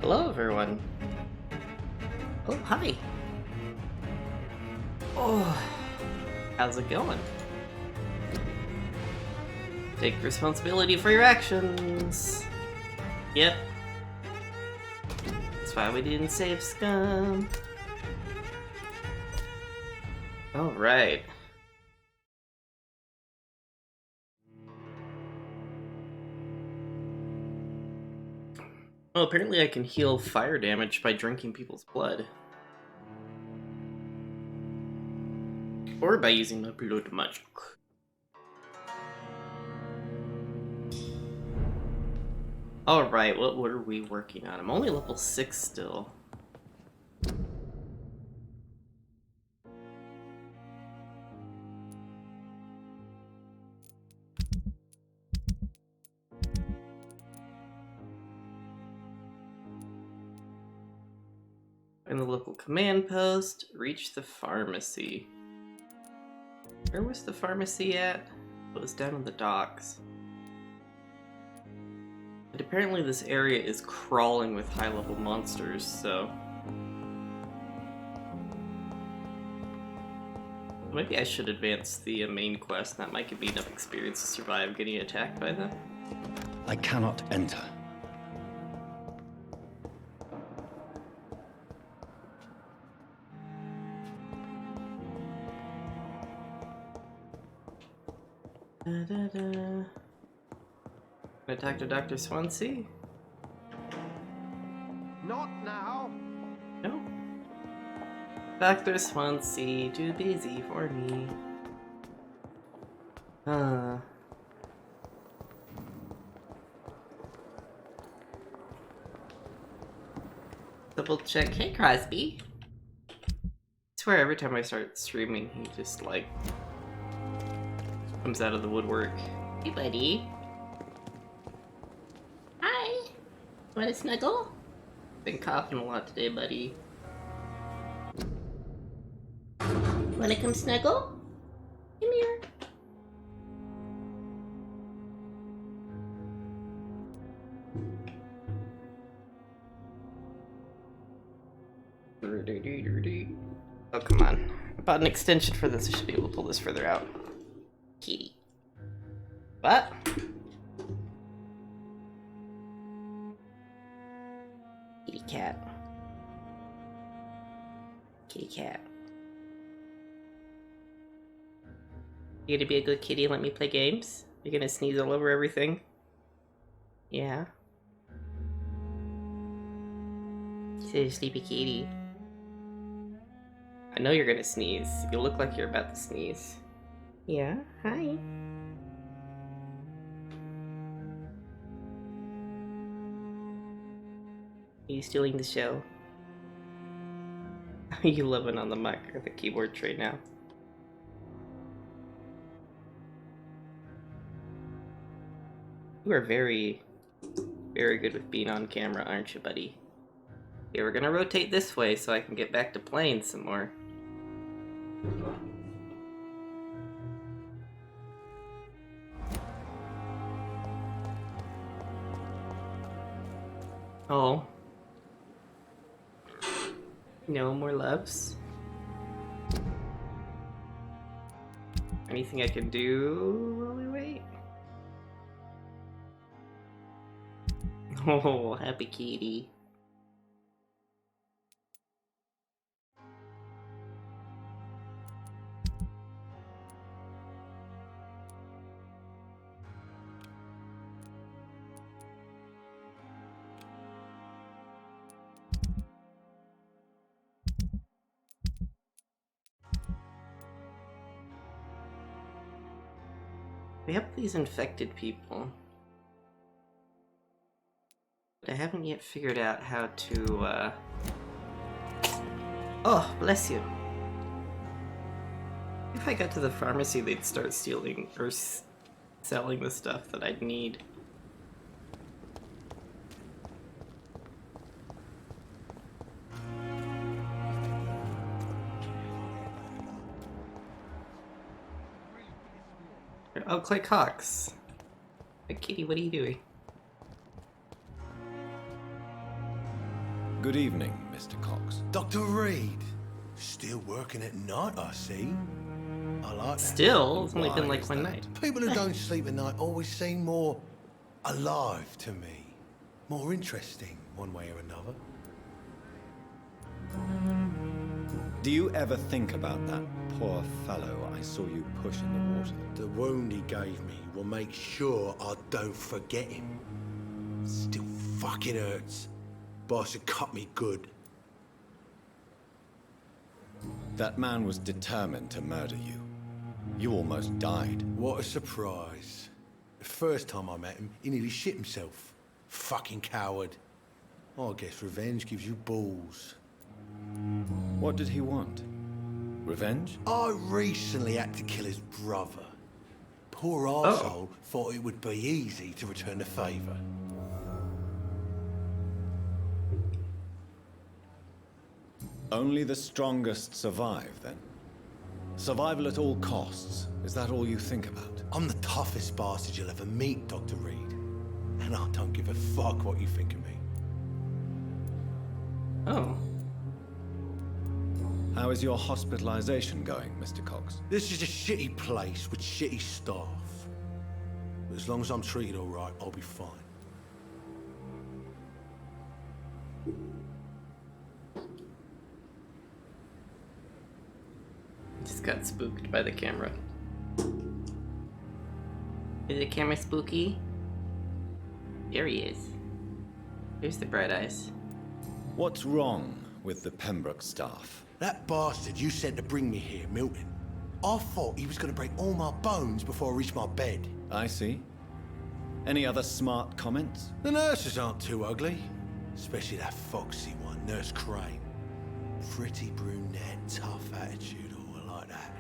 Hello, everyone. Oh, hi. Oh, how's it going? Take responsibility for your actions. Yep. That's why we didn't save Scum. Alright. Well, apparently I can heal fire damage by drinking people's blood. Or by using my blood magic. Alright, what are we working on? I'm only level 6 still. In the local command post, reach the pharmacy. Where was the pharmacy at? It was down in the docks. But apparently this area is crawling with high-level monsters, so... maybe I should advance the main quest. That might give me enough experience to survive getting attacked by them. I cannot enter. Can I talk to Dr. Swansea? Not now. No. Dr. Swansea, too busy for me. Double check. Hey, Crosby. I swear every time I start streaming, he just like comes out of the woodwork. Hey, buddy. Hi. Want to snuggle? Been coughing a lot today, buddy. Wanna come snuggle? Come here. Oh, come on. I bought an extension for this. I should be able to pull this further out. Kitty. What? Kitty cat. Kitty cat. You gonna be a good kitty and let me play games? You're gonna sneeze all over everything? Yeah. So sleepy kitty. I know you're gonna sneeze. You look like you're about to sneeze. Yeah, hi. Are you stealing the show? Are you living on the mic or the keyboard tray now? You are very, very good with being on camera, aren't you, buddy? Okay, we're gonna rotate this way so I can get back to playing some more. Oh. No more loves? Anything I can do while we wait? Oh, happy kitty. We have these infected people. But I haven't yet figured out how to, Oh, bless you. If I got to the pharmacy, they'd start stealing or selling the stuff that I'd need. Oh, Clay Cox. Hey, kitty, what are you doing? Good evening, Mr. Cox. Dr. Reed. Still working at night, I see. I like that. Still, it's only Why been like is one that? night. People who don't sleep at night always seem more alive to me. More interesting, one way or another. Do you ever think about that poor fellow I saw you push in the water? The wound he gave me will make sure I don't forget him. Still fucking hurts. Boss had cut me good. That man was determined to murder you. You almost died. What a surprise. The first time I met him, he nearly shit himself. Fucking coward. I guess revenge gives you balls. What did he want? Revenge? I recently had to kill his brother. Poor arsehole thought it would be easy to return the favour. Only the strongest survive, then? Survival at all costs. Is that all you think about? I'm the toughest bastard you'll ever meet, Dr. Reed. And I don't give a fuck what you think of me. Oh. How is your hospitalization going, Mr. Cox? This is a shitty place with shitty staff. But as long as I'm treated all right, I'll be fine. Just got spooked by the camera. Is the camera spooky? There he is. Here's the bright eyes. What's wrong with the Pembroke staff? That bastard you sent to bring me here, Milton. I thought he was going to break all my bones before I reached my bed. I see. Any other smart comments? The nurses aren't too ugly. Especially that foxy one, Nurse Crane. Pretty brunette, tough attitude, all like that.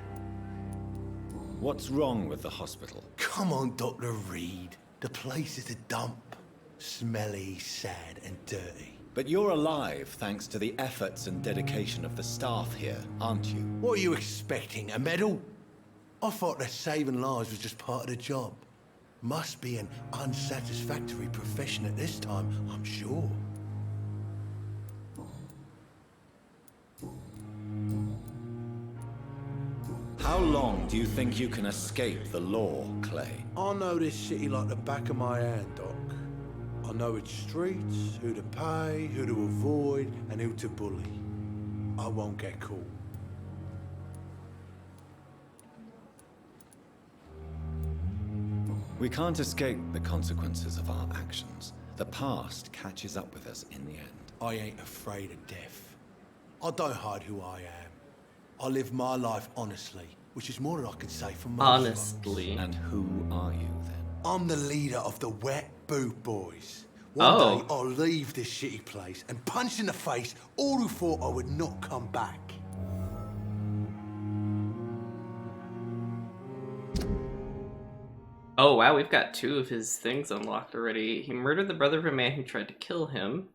What's wrong with the hospital? Come on, Dr. Reed. The place is a dump. Smelly, sad, and dirty. But you're alive thanks to the efforts and dedication of the staff here, aren't you? What are you expecting, a medal? I thought that saving lives was just part of the job. Must be an unsatisfactory profession at this time, I'm sure. How long do you think you can escape the law, Clay? I know this city like the back of my hand, Doc. I know its streets, who to pay, who to avoid, and who to bully. I won't get caught. We can't escape the consequences of our actions. The past catches up with us in the end. I ain't afraid of death. I don't hide who I am. I live my life honestly, which is more than I can say for most Honestly. And who are you, then? I'm the leader of the Wet Boot Boys. One Oh. day I'll leave this shitty place and punch in the face all who thought I would not come back. Oh wow, we've got 2 of his things unlocked already. He murdered the brother of a man who tried to kill him.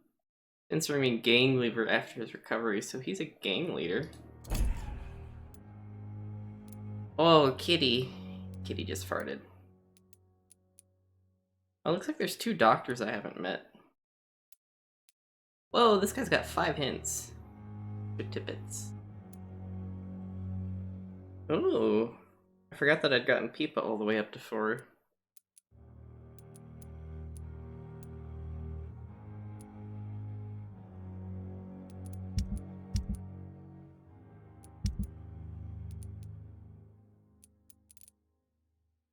Since remain gang leader after his recovery, so he's a gang leader. Oh, Kitty. Kitty just farted. Oh, looks like there's 2 doctors I haven't met. Whoa, this guy's got 5 hints. Good tidbits. Oh, I forgot that I'd gotten Peepa all the way up to 4.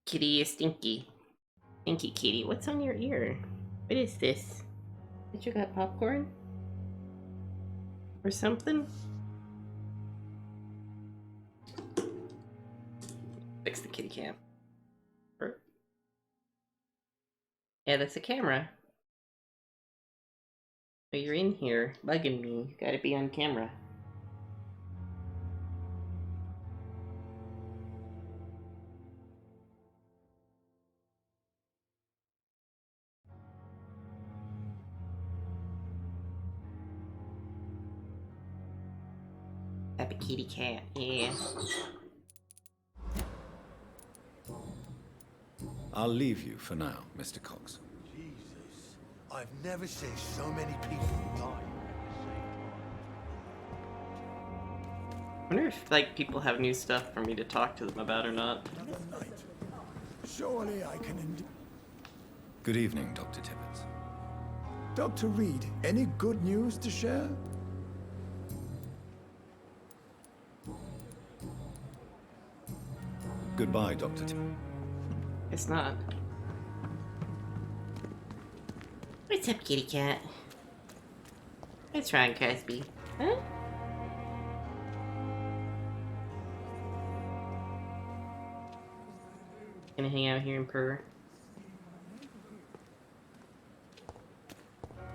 Kitty is stinky. Stinky kitty. What's on your ear? What is this? Did you got popcorn? Or something? Fix the kitty cam. Yeah, that's a camera. Oh, you're in here, bugging me. You gotta be on camera. Happy kitty cat, yeah. I'll leave you for now, Mr. Cox. Jesus, I've never seen so many people die. wonder if like people have new stuff for me to talk to them about or not. Surely I can Good evening, Dr. Tibbets. Dr. Reed, any good news to share? Goodbye, Dr. Tibbets. It's not. What's up, kitty cat? What's wrong, Cosby? Huh? Gonna hang out here and purr.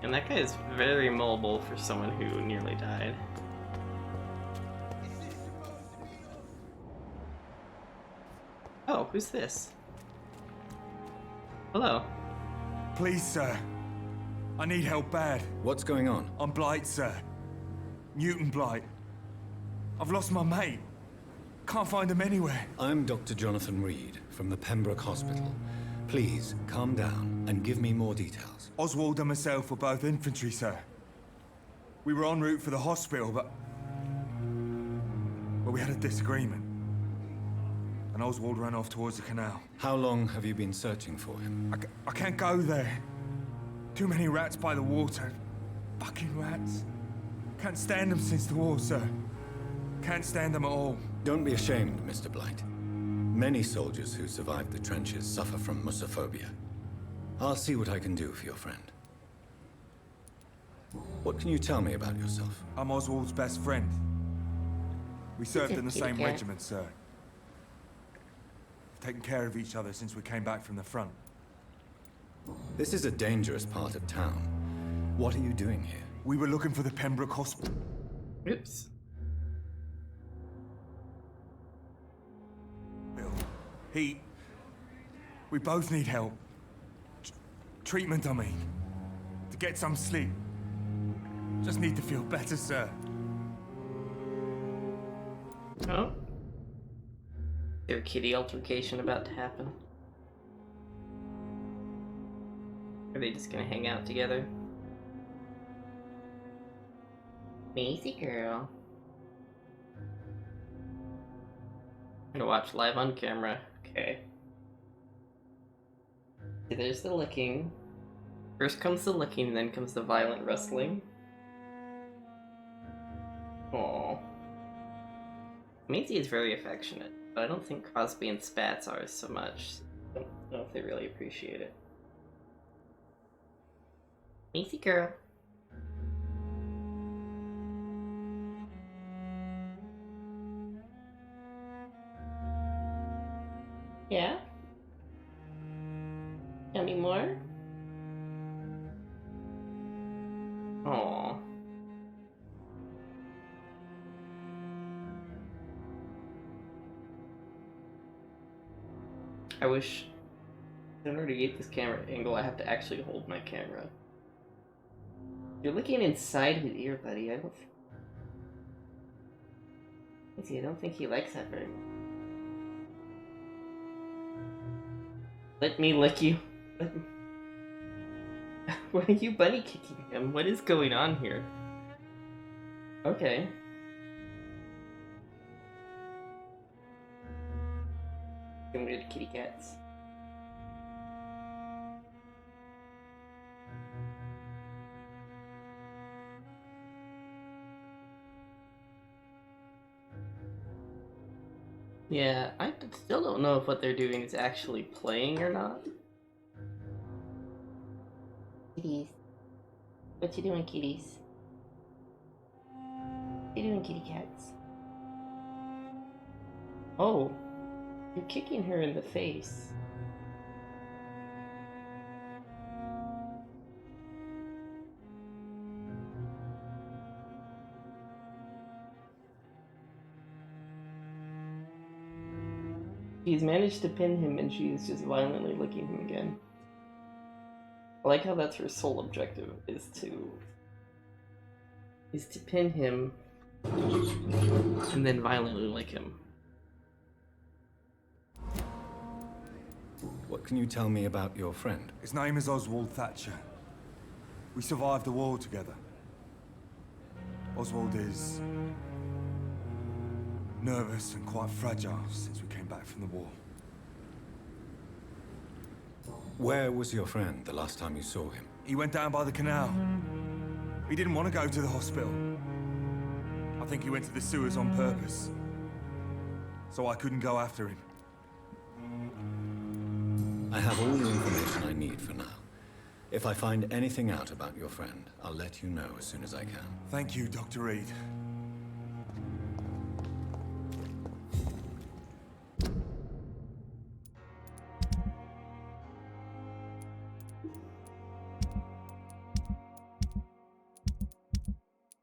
And that guy is very mobile for someone who nearly died. Oh, who's this? Hello. Please, sir. I need help bad. What's going on? I'm Blight, sir. Newton Blight. I've lost my mate. Can't find him anywhere. I'm Dr. Jonathan Reed from the Pembroke Hospital. Please, calm down and give me more details. Oswald and myself were both infantry, sir. We were en route for the hospital, but we had a disagreement. And Oswald ran off towards the canal. How long have you been searching for him? I can't go there. Too many rats by the water. Fucking rats. Can't stand them since the war, sir. Can't stand them at all. Don't be ashamed, Mr. Blight. Many soldiers who survived the trenches suffer from musophobia. I'll see what I can do for your friend. What can you tell me about yourself? I'm Oswald's best friend. We served in the same regiment, sir. We've taken care of each other since we came back from the front. This is a dangerous part of town. What are you doing here? We were looking for the Pembroke Hospital. Oops. We both need help. Treatment, I mean. To get some sleep. Just need to feel better, sir. Oh. Is there a kitty altercation about to happen? Are they just gonna hang out together? Maisie girl. I'm gonna watch live on camera. Okay. Okay, there's the licking. First comes the licking, then comes the violent wrestling. Aww. Maisie is very affectionate, but I don't think Crosby and Spats are so much. I don't know if they really appreciate it. Maisie girl. Yeah? Tell me more? Aww. I wish, in order to get this camera angle, I have to actually hold my camera. You're looking inside his ear, buddy. I don't think he likes that very much. Let me lick you. Why are you bunny kicking him? What is going on here? Okay. Get rid of kitty cats. Yeah, I still don't know if what they're doing is actually playing or not. Kitties. What you doing, kitties? What you doing, kitty cats? Oh, you're kicking her in the face. She's managed to pin him and she's just violently licking him again. I like how that's her sole objective, is to pin him and then violently lick him. What can you tell me about your friend? His name is Oswald Thatcher. We survived the war together. Oswald is Nervous and quite fragile since we came back from the war. Where was your friend the last time you saw him? He went down by the canal. He didn't want to go to the hospital. I think he went to the sewers on purpose. So I couldn't go after him. I have all the information I need for now. If I find anything out about your friend, I'll let you know as soon as I can. Thank you, Dr. Reed.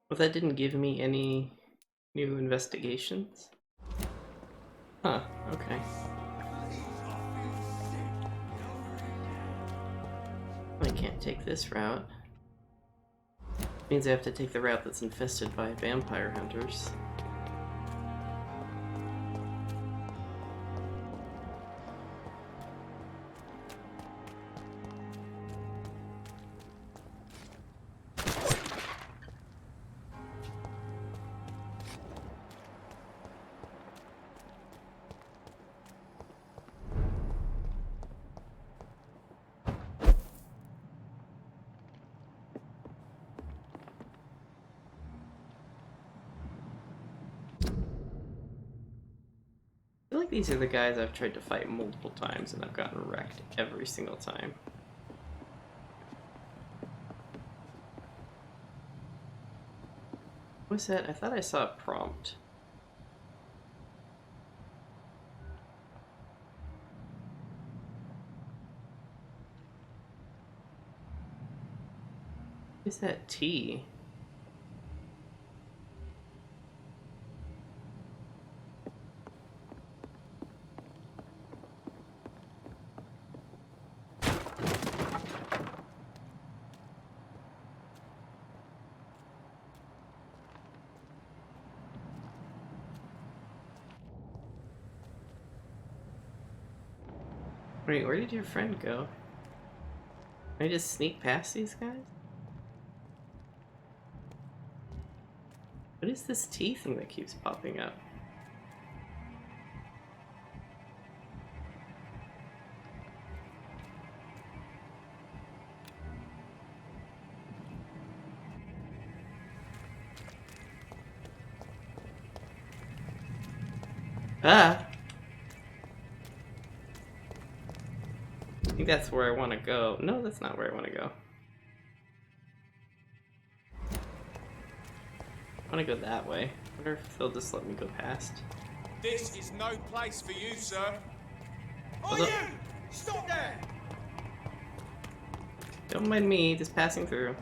Well, that didn't give me any new investigations. Huh, okay. I can't take this route. Means I have to take the route that's infested by vampire hunters. I feel like these are the guys I've tried to fight multiple times and I've gotten wrecked every single time. What's that? I thought I saw a prompt. What's that T? Wait, where did your friend go? Can I just sneak past these guys? What is this T thing that keeps popping up? Ah! I think that's where I want to go. No, that's not where I want to go. I want to go that way. I wonder if they'll just let me go past. This is no place for you, sir. Hold up. Stop there! Don't mind me, just passing through.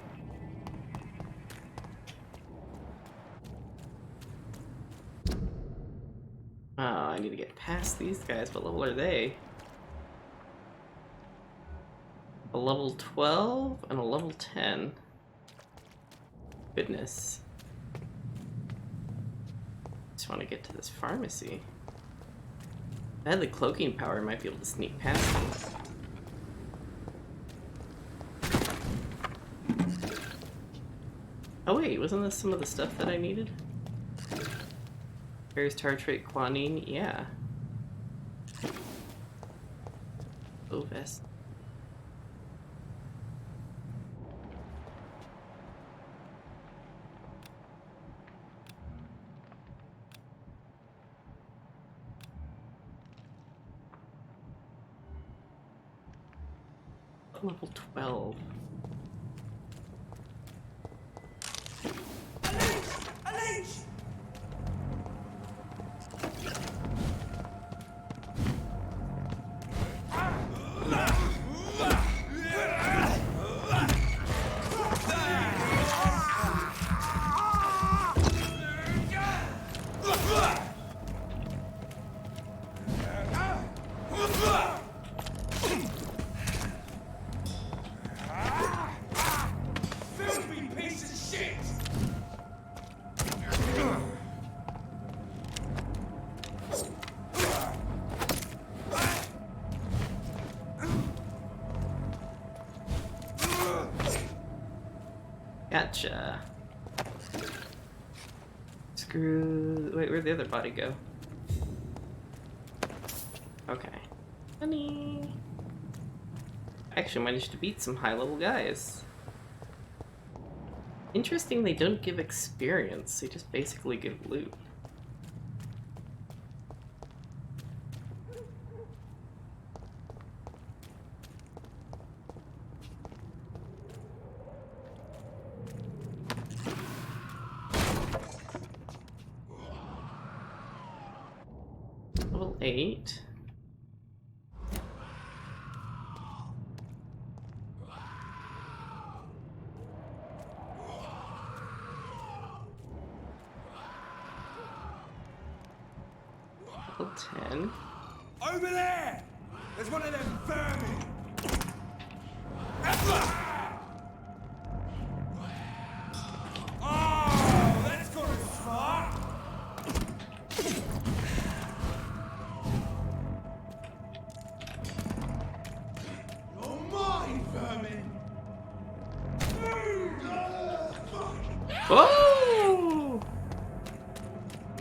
Oh, I need to get past these guys. What level are they? A level 12 and a level 10. Goodness. Just want to get to this pharmacy. If I had the cloaking power, I might be able to sneak past them. Oh wait, wasn't this some of the stuff that I needed? Here's tartrate quinine, yeah. Oh, vest. Level 12. Gotcha. Screw. Wait, where'd the other body go? Okay. Honey. I actually managed to beat some high-level guys. Interesting, they don't give experience, they just basically give loot. Level 8. Level 10. Over there! There's one of them vermin! Oh, that's gonna far! You're mine, vermin! Whoa!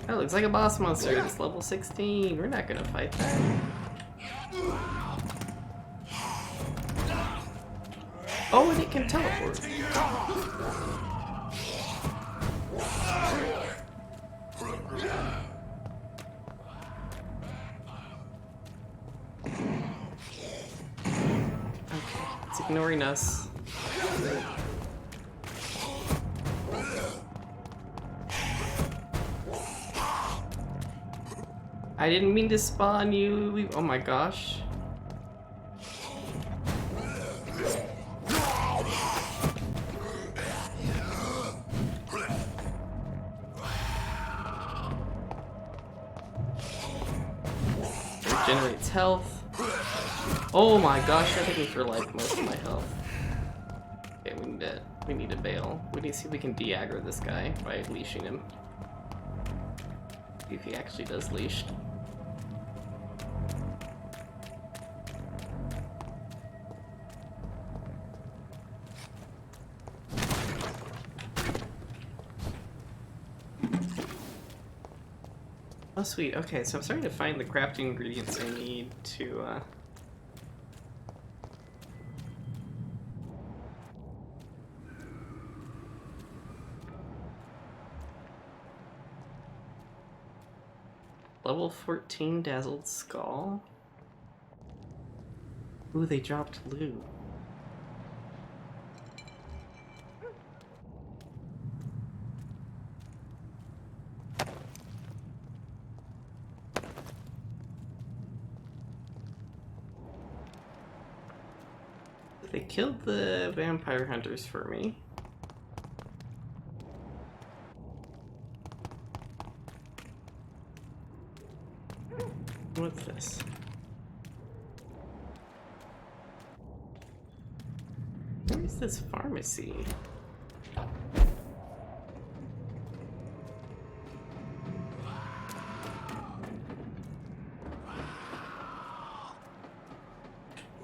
That looks like a boss monster. It's level 16. We're not gonna fight that. Oh, and it can teleport. Okay, it's ignoring us. I didn't mean to spawn you. Oh my gosh. Regenerates health. Oh my gosh, you're taking for like most of my health. Okay, we need to bail. We need to see if we can de-aggro this guy by leashing him. See if he actually does leash. Oh sweet, okay, so I'm starting to find the crafting ingredients I need to level 14 Dazzled Skull. Ooh, they dropped loot. They killed the vampire hunters for me. What's this? Where is this pharmacy?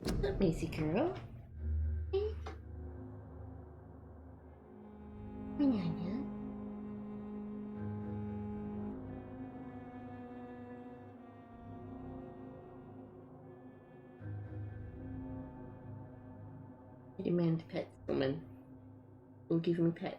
What's up, Macy girl? Hey. Manana. I demand pets, woman. Don't give me pets.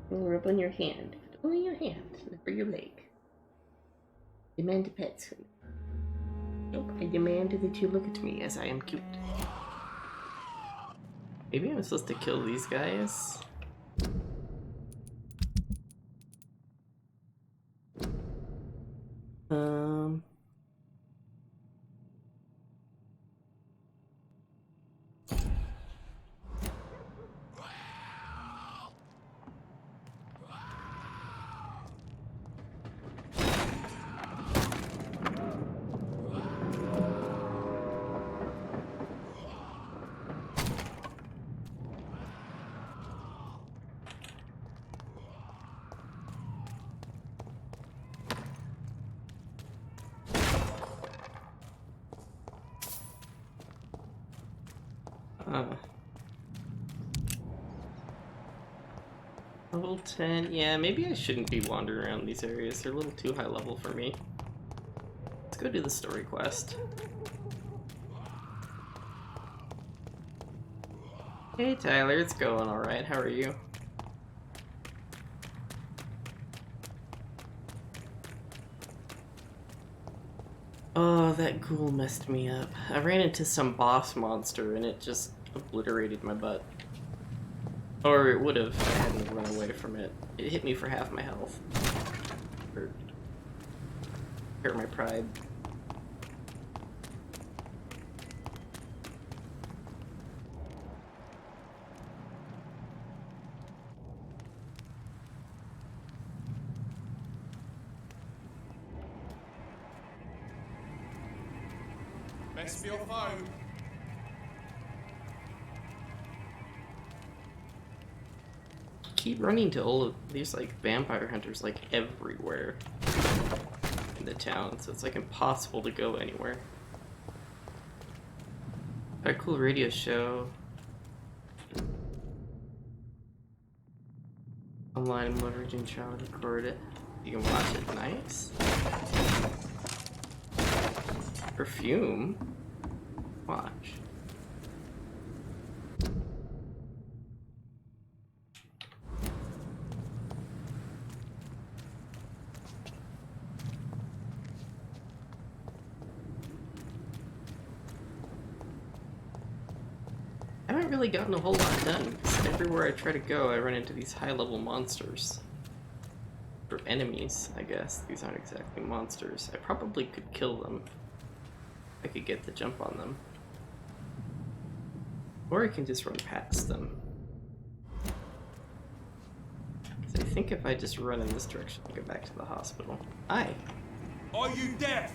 Rub on your hand. Put it on your hand, for your leg. Demand pets. Nope, I demand that you look at me as I am cute. Maybe I'm supposed to kill these guys? Huh. Level 10. Yeah, maybe I shouldn't be wandering around these areas. They're a little too high level for me. Let's go do the story quest. Hey Tyler, it's going alright. How are you? Oh, that ghoul messed me up. I ran into some boss monster and it just obliterated my butt. Or it would have if I hadn't run away from it. It hit me for half my health. Hurt my pride. Best be your phone. Keep running to all of these like vampire hunters like everywhere in the town, so it's like impossible to go anywhere. Got a cool radio show. Online and leveraging child record it. You can watch it. Nice. Perfume. Watch. I haven't really gotten a whole lot done, because everywhere I try to go, I run into these high-level monsters. Or enemies, I guess. These aren't exactly monsters. I probably could kill them. I could get the jump on them. Or I can just run past them. I think if I just run in this direction, I'll get back to the hospital. Hi! Are you deaf?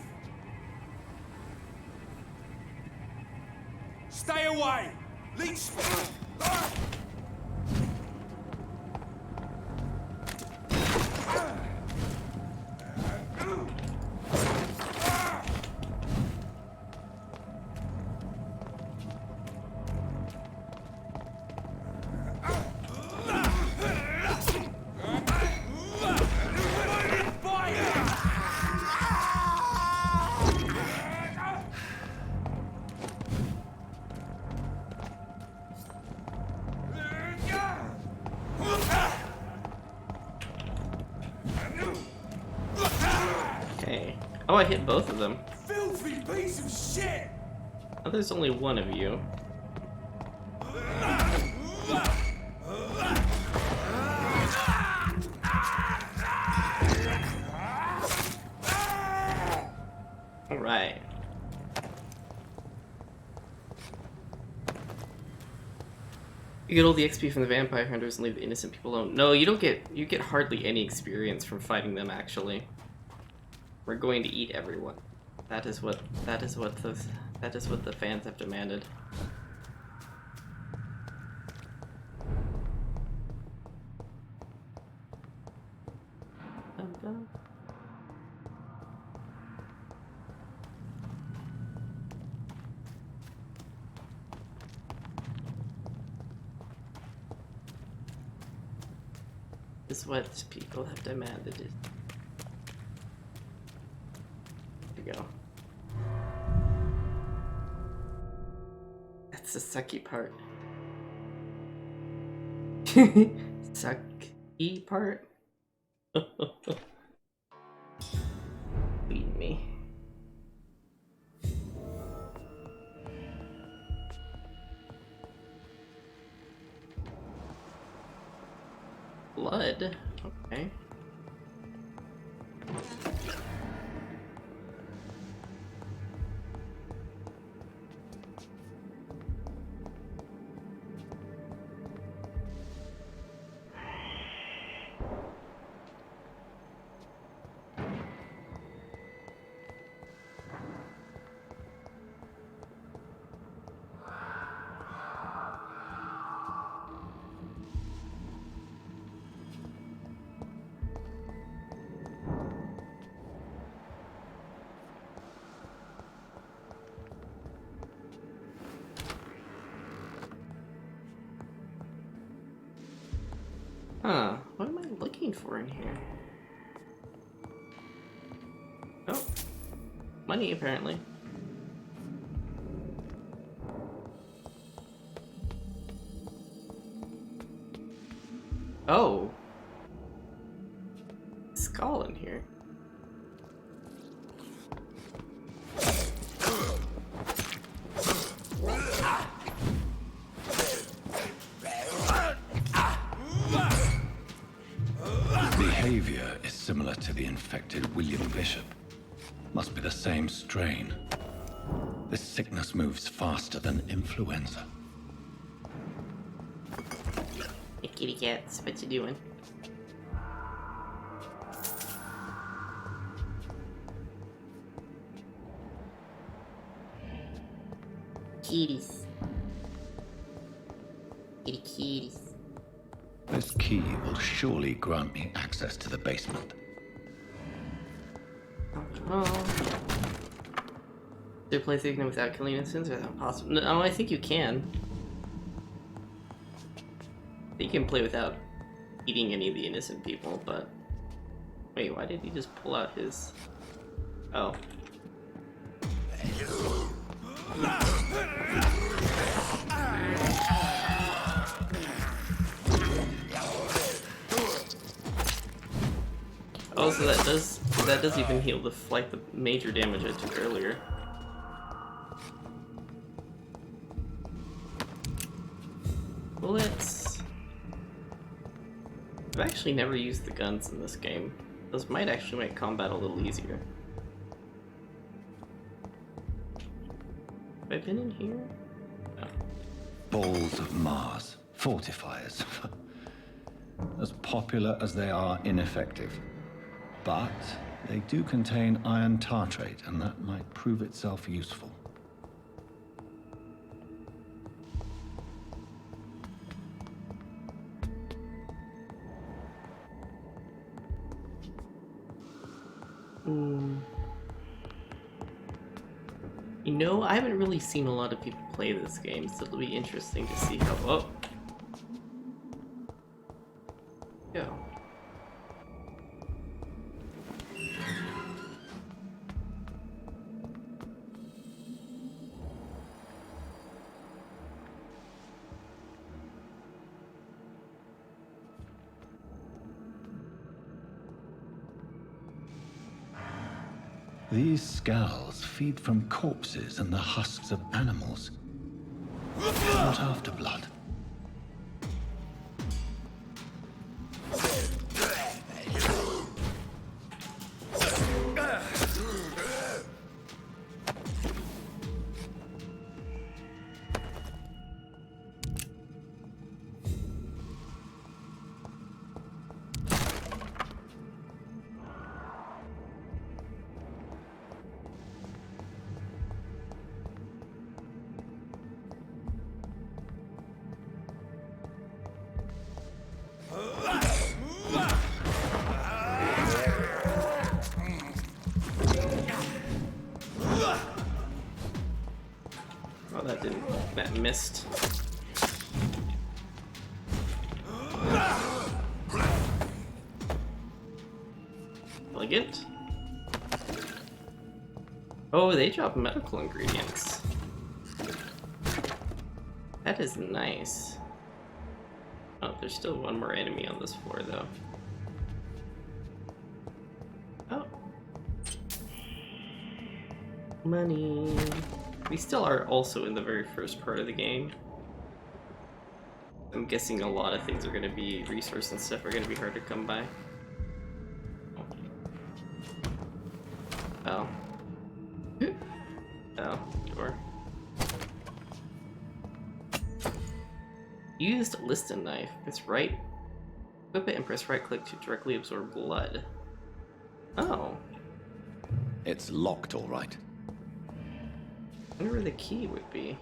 Stay away! Leech! Okay. Oh, I hit both of them. Filthy piece of shit! Oh, there's only one of you. Alright. You get all the XP from the vampire hunters and leave the innocent people alone. No, you get hardly any experience from fighting them actually. We're going to eat everyone. That is what the fans have demanded. Dun, dun. Is what people have demanded. Here we go. That's the sucky part. Sucky part? Feed me. Blood? Okay. looking for in here? Oh. Money, apparently. Oh. Skull in here. Behavior is similar to the infected William Bishop. Must be the same strain. This sickness moves faster than influenza. Hey, kitty cats, what you doing? Kitties. Kitty kitties. This key will surely grant me access to the basement. Oh. Is there a place you can without killing innocents? Or is that possible? No, I think you can. I think you can play without eating any of the innocent people, but... Wait, why did he just pull out his... Oh. Oh, so that does even heal the like the major damage I took earlier. Bullets. I've actually never used the guns in this game. Those might actually make combat a little easier. Have I been in here? No. Balls of Mars. Fortifiers. As popular as they are ineffective. But they do contain iron tartrate, and that might prove itself useful. You know, I haven't really seen a lot of people play this game, so it'll be interesting to see how... Oh! Go. These skulls feed from corpses and the husks of animals. Not after blood. Oh, that missed. Elegant. Oh, they drop medical ingredients. That is nice. Oh, there's still one more enemy on this floor, though. Oh. Money. We still are also in the very first part of the game. I'm guessing a lot of things are going to be, resource and stuff are going to be hard to come by. Oh. Oh, door. Used Liston knife. Press right. Equip it and press right click to directly absorb blood. Oh. It's locked, all right. I wonder where the key would be.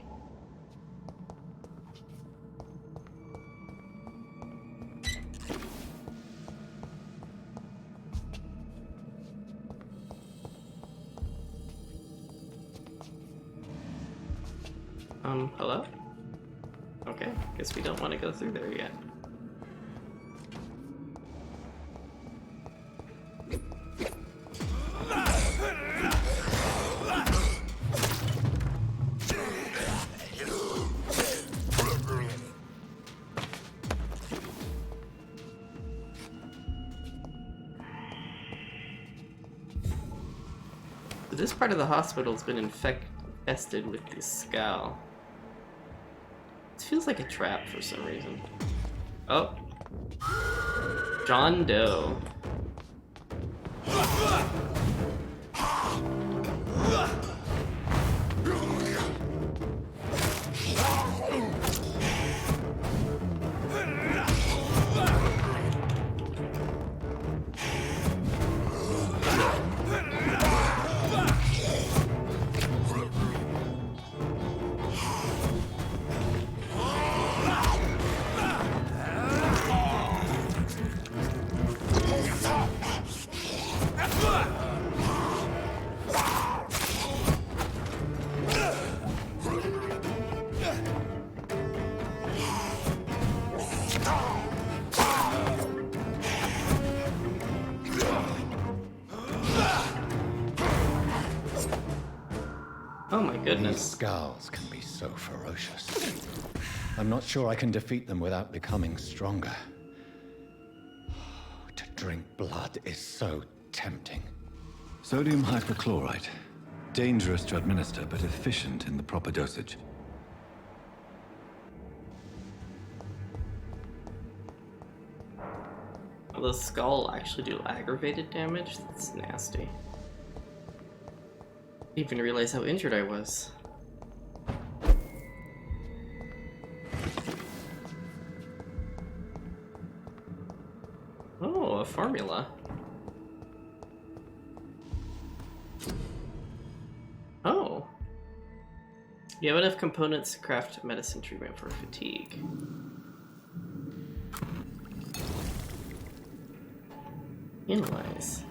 Hello? Okay, guess we don't want to go through there yet. this part of the hospital has been infested with this skull. This feels like a trap for some reason. Oh. John Doe. Oh my These goodness. skulls can be so ferocious. I'm not sure I can defeat them without becoming stronger. To drink blood is so tempting. Sodium hypochlorite. Dangerous to administer, but efficient in the proper dosage. Will the skull actually do aggravated damage? That's nasty. Didn't even realize how injured I was. Oh, a formula. Oh. You have enough components to craft medicine treatment for fatigue. Analyze.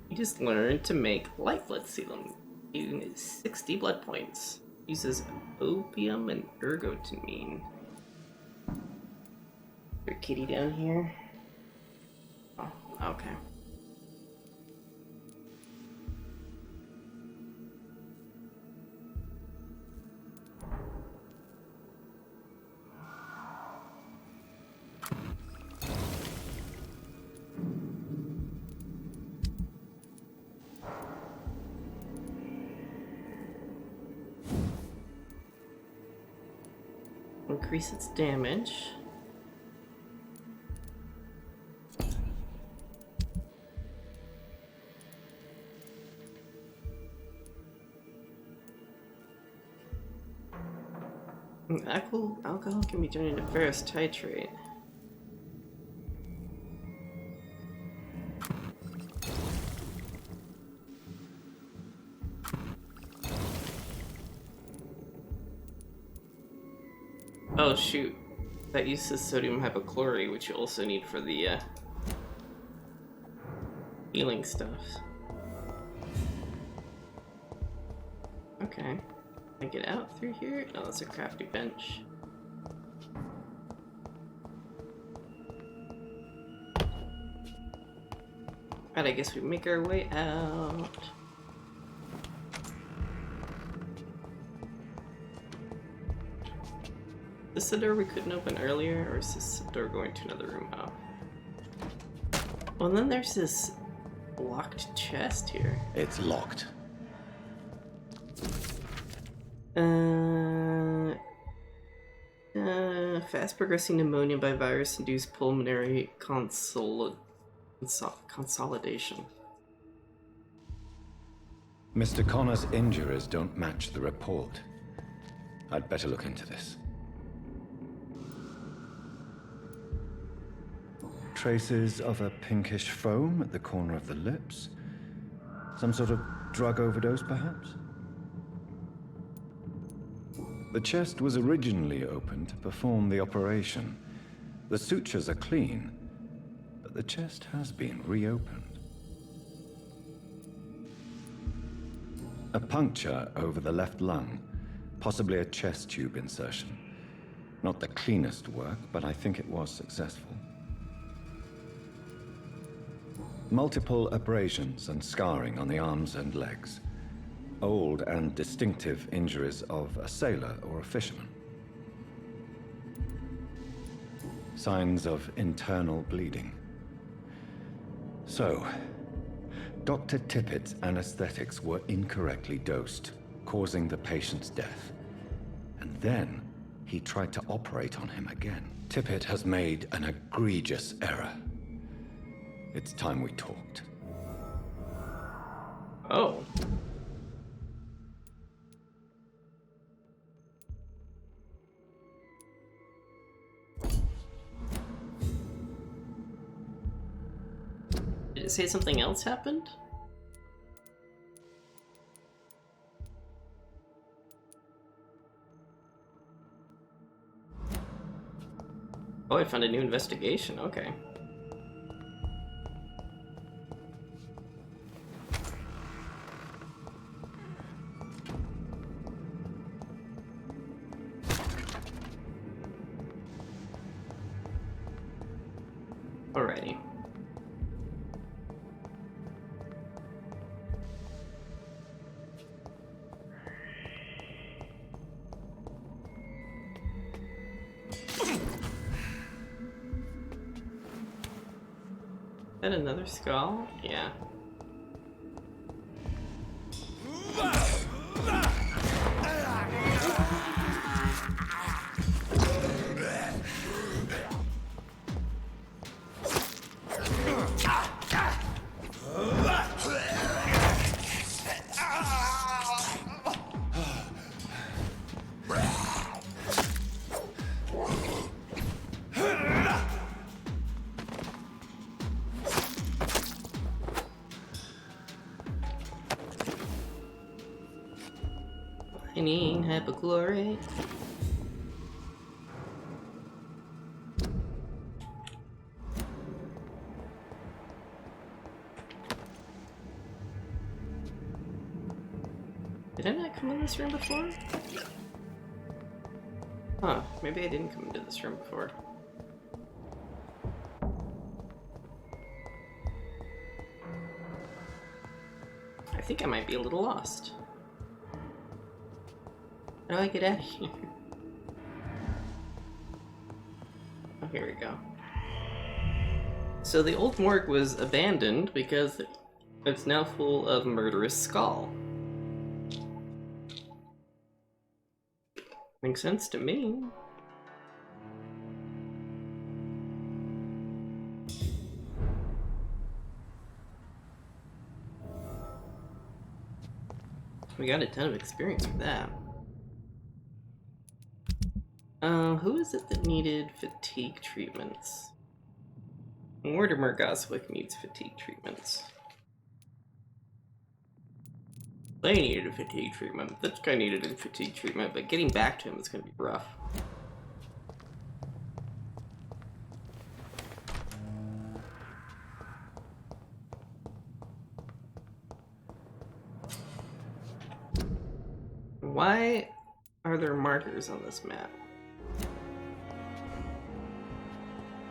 You just learned to make light blood serum using 60 blood points. Uses opium and ergotamine. Your kitty down here? Oh, okay. Increase its damage. Alcohol can be turned into ferrous titrate. Oh shoot, that uses sodium hypochlorite, which you also need for the healing stuff. Okay, can I get out through here? No, that's a crafty bench. Alright, I guess we make our way out. Is this the door we couldn't open earlier, or is this the door going to another room? Oh. Well, and then there's this locked chest here. It's locked. Fast progressing pneumonia by virus-induced pulmonary consolidation. Mr. Connor's injuries don't match the report. I'd better look into this. Traces of a pinkish foam at the corner of the lips. Some sort of drug overdose, perhaps? The chest was originally opened to perform the operation. The sutures are clean, but the chest has been reopened. A puncture over the left lung, possibly a chest tube insertion. Not the cleanest work, but I think it was successful. Multiple abrasions and scarring on the arms and legs. Old and distinctive injuries of a sailor or a fisherman. Signs of internal bleeding. So, Dr. Tippett's anesthetics were incorrectly dosed, causing the patient's death. And then he tried to operate on him again. Tippett has made an egregious error. It's time we talked. Oh. Did it say something else happened? Oh, I found a new investigation. Okay. Alrighty. Is that another skull? Yeah. Quinine hypochlorite. Did I not come in this room before? Huh, maybe I didn't come into this room before. I think I might be a little lost. How do I get out of here? Oh, here we go. So the old morgue was abandoned because it's now full of murderous skull. Makes sense to me. We got a ton of experience for that. Who is it that needed fatigue treatments? Mortimer Goswick needs fatigue treatments. They needed a fatigue treatment. This guy needed a fatigue treatment, but getting back to him is going to be rough. Why are there markers on this map?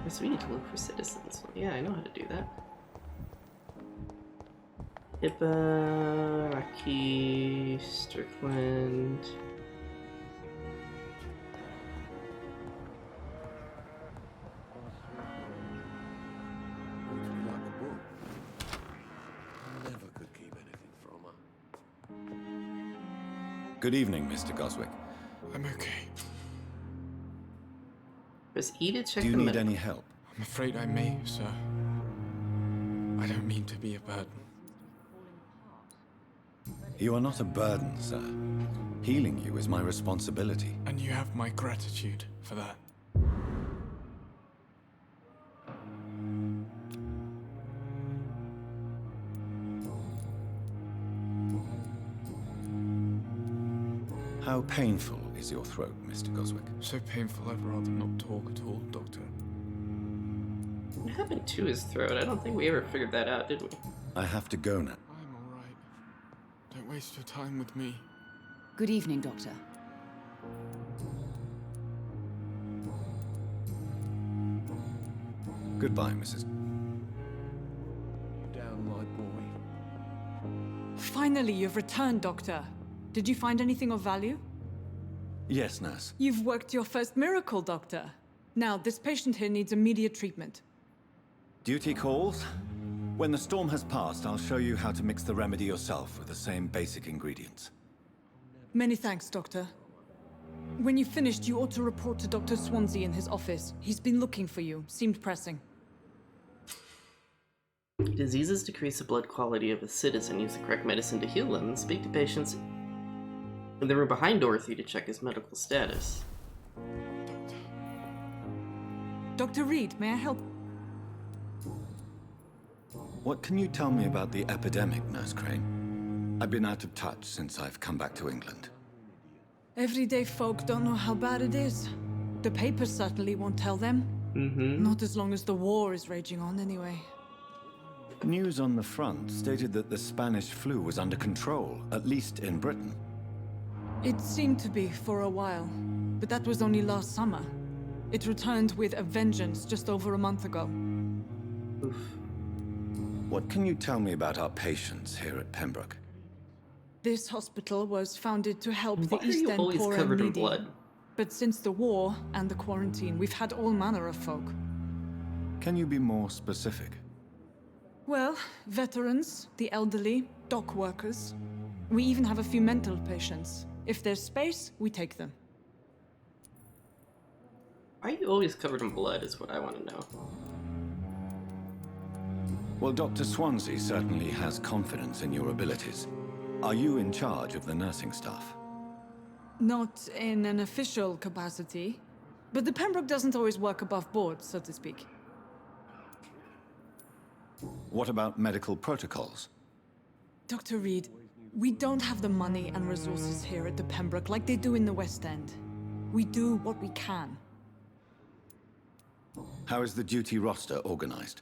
So we need to look for citizens. Yeah, I know how to do that. Hippa, Rocky, Strickland. Like a book. Never could keep anything from her. Good evening, Mr. Goswick. I'm okay. Press E to check Do you the need medical. any help? I'm afraid I may, sir. I don't mean to be a burden. You are not a burden, sir. Healing you is my responsibility. And you have my gratitude for that. How painful is your throat, Mr. Goswick? So painful, I'd rather not talk at all, Doctor. What happened to his throat? I don't think we ever figured that out, did we? I have to go now. I'm all right. Don't waste your time with me. Good evening, Doctor. Goodbye, Mrs. Down, my boy. Finally, you've returned, Doctor. Did you find anything of value? Yes, nurse. You've worked your first miracle, Doctor. Now, this patient here needs immediate treatment. Duty calls? When the storm has passed, I'll show you how to mix the remedy yourself with the same basic ingredients. Many thanks, Doctor. When you finished, you ought to report to Dr. Swansea in his office. He's been looking for you. Seemed pressing. Diseases decrease the blood quality of a citizen. Use the correct medicine to heal them. Speak to patients in the room behind Dorothy to check his medical status. Dr. Reed, may I help? What can you tell me about the epidemic, Nurse Crane? I've been out of touch since I've come back to England. Everyday folk don't know how bad it is. The papers certainly won't tell them. Not as long as the war is raging on, anyway. News on the front stated that the Spanish flu was under control, at least in Britain. It seemed to be for a while, but that was only last summer. It returned with a vengeance just over a month ago. Oof. What can you tell me about our patients here at Pembroke? This hospital was founded to help Why the are East you End always poor and covered in needy. blood? But since the war and the quarantine, we've had all manner of folk. Can you be more specific? Well, veterans, the elderly, dock workers. We even have a few mental patients. If there's space, we take them. Why are you always covered in blood is what I want to know. Well, Dr. Swansea certainly has confidence in your abilities. Are you in charge of the nursing staff? Not in an official capacity, but the Pembroke doesn't always work above board, so to speak. What about medical protocols? Dr. Reed, we don't have the money and resources here at the Pembroke like they do in the West End. We do what we can. How is the duty roster organized?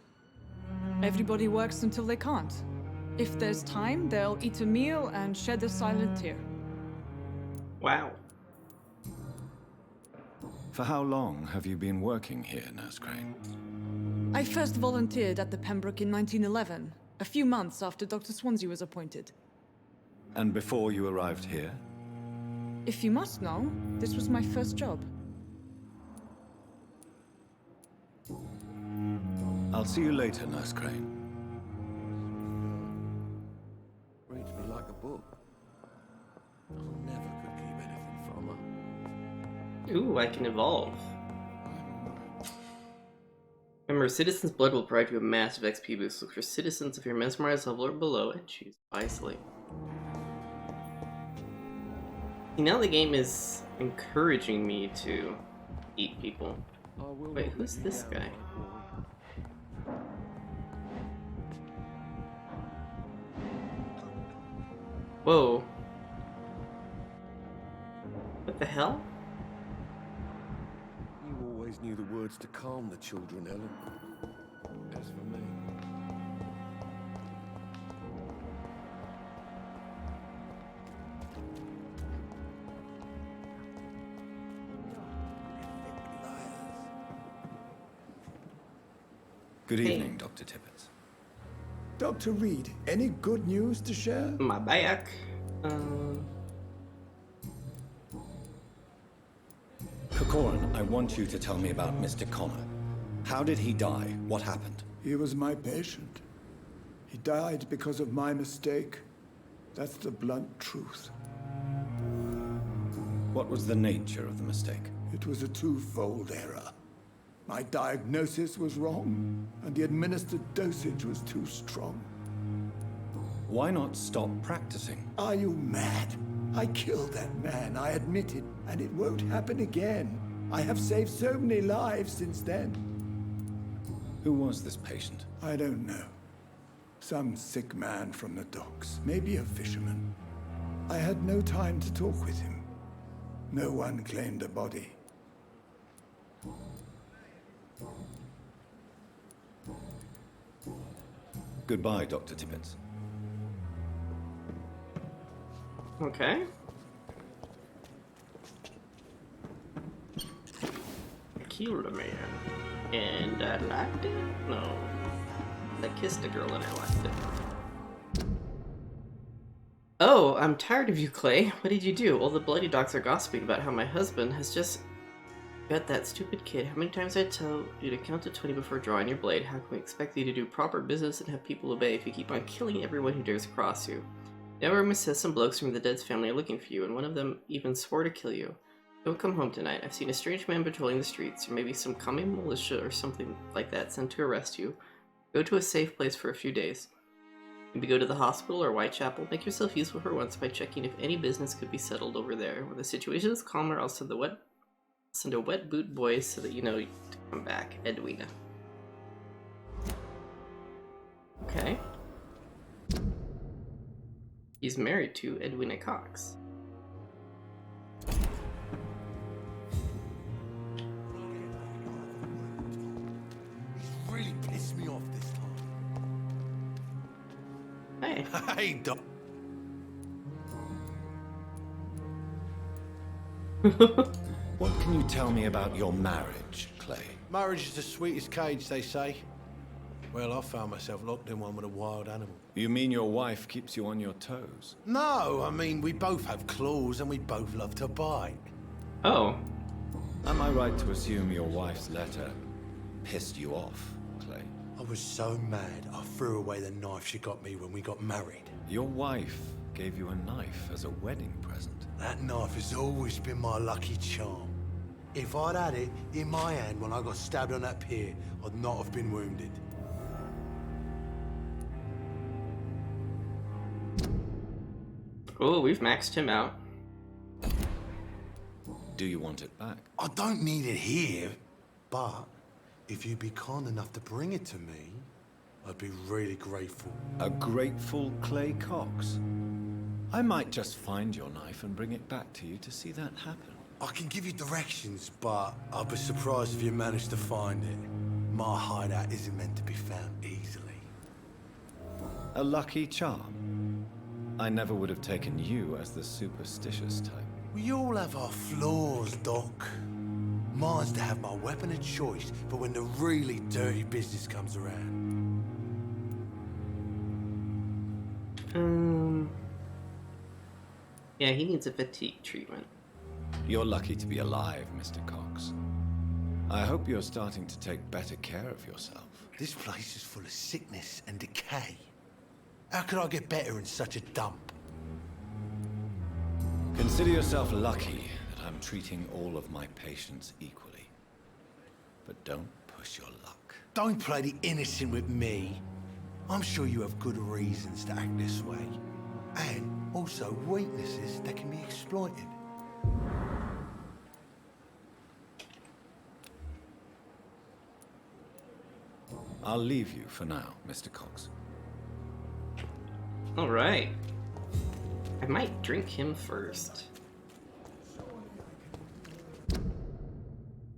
Everybody works until they can't. If there's time, they'll eat a meal and shed a silent tear. Wow. For how long have you been working here, Nurse Crane? I first volunteered at the Pembroke in 1911, a few months after Dr. Swansea was appointed. And before you arrived here? If you must know, this was my first job. I'll see you later, Nurse Crane. Reads me like a book. I never could keep anything from her. Ooh, I can evolve. Remember, Citizen's Blood will provide you a massive XP boost. Look for citizens of your mesmerized level or below and choose wisely. See, now the game is encouraging me to eat people. Wait, who's this guy? Whoa. What the hell? You always knew the words to calm the children, Ellen. As for me... Good Hey. evening, Dr. Tippett. Dr. Reed, any good news to share? My back. Corcoran, I want you to tell me about Mr. Connor. How did he die? What happened? He was my patient. He died because of my mistake. That's the blunt truth. What was the nature of the mistake? It was a twofold error. My diagnosis was wrong, and the administered dosage was too strong. Why not stop practicing? Are you mad? I killed that man, I admit it, and it won't happen again. I have saved so many lives since then. Who was this patient? I don't know. Some sick man from the docks, maybe a fisherman. I had no time to talk with him. No one claimed a body. Goodbye, Dr. Tippett. Okay. Killed a man. And I liked it? No. I kissed a girl and I liked it. Oh, I'm tired of you, Clay. What did you do? All the bloody docs are gossiping about how my husband has just Bet that stupid kid. How many times I tell you to count to 20 before drawing your blade? How can we expect you to do proper business and have people obey if you keep on killing everyone who dares cross you? The rumor says some blokes from the dead's family are looking for you, and one of them even swore to kill you. Don't come home tonight. I've seen a strange man patrolling the streets, or maybe some commie militia or something like that sent to arrest you. Go to a safe place for a few days. Maybe go to the hospital or Whitechapel. Make yourself useful for once by checking if any business could be settled over there. When the situation is calmer, I'll send a wet boot boy so that you know to come back. Edwina. Okay. He's married to Edwina Cox. He's really pissed me off this time. Hey. Hey, Doc. What can you tell me about your marriage, Clay? Marriage is the sweetest cage, they say. Well, I found myself locked in one with a wild animal. You mean your wife keeps you on your toes? No, I mean, we both have claws and we both love to bite. Oh. Am I right to assume your wife's letter pissed you off, Clay? I was so mad, I threw away the knife she got me when we got married. Your wife gave you a knife as a wedding present. That knife has always been my lucky charm. If I'd had it in my hand when I got stabbed on that pier, I'd not have been wounded. Oh, we've maxed him out. Do you want it back? I don't need it here, but if you'd be kind enough to bring it to me, I'd be really grateful. A grateful Clay Cox? I might just find your knife and bring it back to you to see that happen. I can give you directions, but I'd be surprised if you managed to find it. My hideout isn't meant to be found easily. A lucky charm? I never would have taken you as the superstitious type. We all have our flaws, Doc. Mine's to have my weapon of choice for when the really dirty business comes around. Yeah, he needs a fatigue treatment. You're lucky to be alive, Mr. Cox. I hope you're starting to take better care of yourself. This place is full of sickness and decay. How could I get better in such a dump? Consider yourself lucky that I'm treating all of my patients equally. But don't push your luck. Don't play the innocent with me. I'm sure you have good reasons to act this way. And also weaknesses that can be exploited. I'll leave you for now, Mr. Cox. Alright. I might drink him first.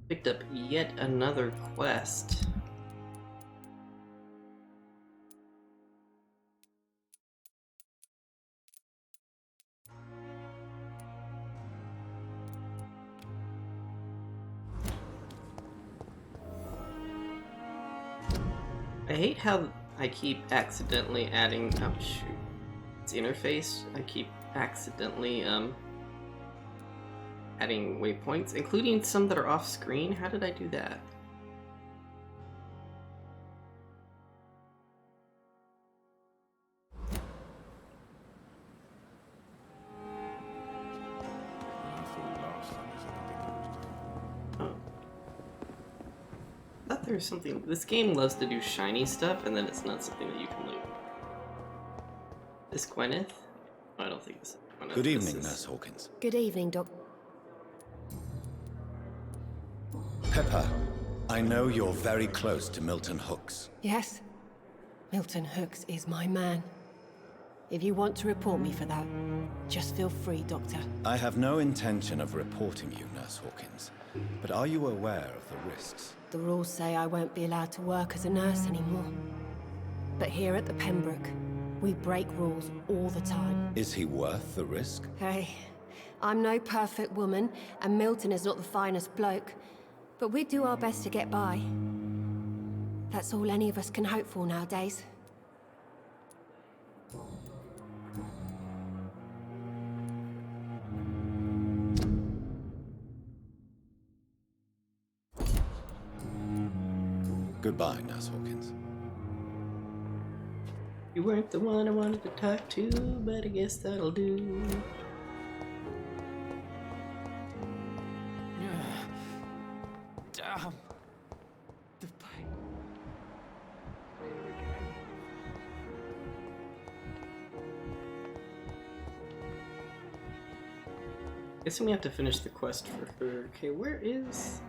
Picked up yet another quest. I hate how I keep accidentally adding, oh shoot, it's interface. I keep accidentally adding waypoints, including some that are off screen. How did I do that? There's something. This game loves to do shiny stuff, and then it's not something that you can loot. This Gwyneth? Oh, I don't think this is Gwyneth. Good evening, Nurse Hawkins. Good evening, Doc. Pepper, I know you're very close to Milton Hooks. Yes? Milton Hooks is my man. If you want to report me for that, just feel free, Doctor. I have no intention of reporting you, Nurse Hawkins. But are you aware of the risks? The rules say I won't be allowed to work as a nurse anymore. But here at the Pembroke, we break rules all the time. Is he worth the risk? Hey, I'm no perfect woman, and Milton is not the finest bloke. But we do our best to get by. That's all any of us can hope for nowadays. Goodbye, Nurse Hawkins. You weren't the one I wanted to talk to, but I guess that'll do. Damn. The pain. Guessing we have to finish the quest for her. Okay, where is...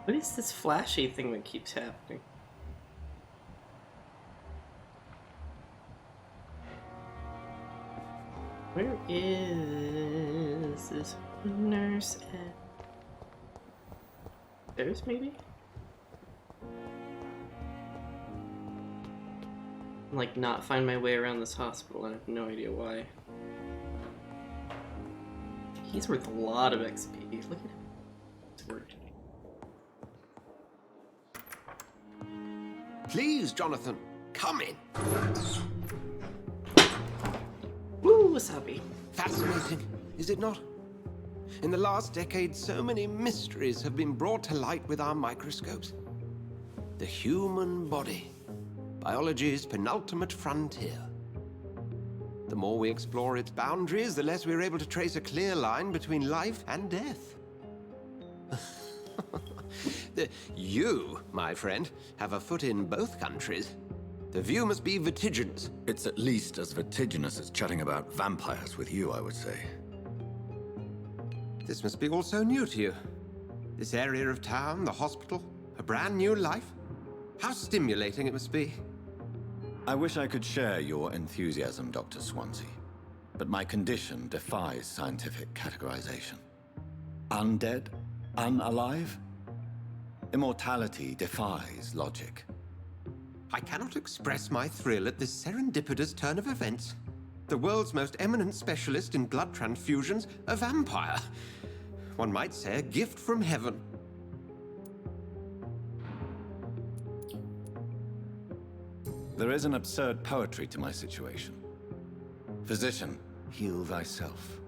What is this flashy thing that keeps happening? Where is this nurse at? There's maybe? Like, not find my way around this hospital. I have no idea why. He's worth a lot of XP. Look at him. It's worked. Please, Jonathan, come in. Woo, wasabi. Fascinating, is it not? In the last decade, so many mysteries have been brought to light with our microscopes. The human body, biology's penultimate frontier. The more we explore its boundaries, the less we're able to trace a clear line between life and death. You, my friend, have a foot in both countries. The view must be vertiginous. It's at least as vertiginous as chatting about vampires with you, I would say. This must be all so new to you. This area of town, the hospital, a brand new life. How stimulating it must be. I wish I could share your enthusiasm, Dr. Swansea, but my condition defies scientific categorization. Undead? Unalive? Immortality defies logic. I cannot express my thrill at this serendipitous turn of events. The world's most eminent specialist in blood transfusions, a vampire. One might say a gift from heaven. There is an absurd poetry to my situation. Physician, heal thyself.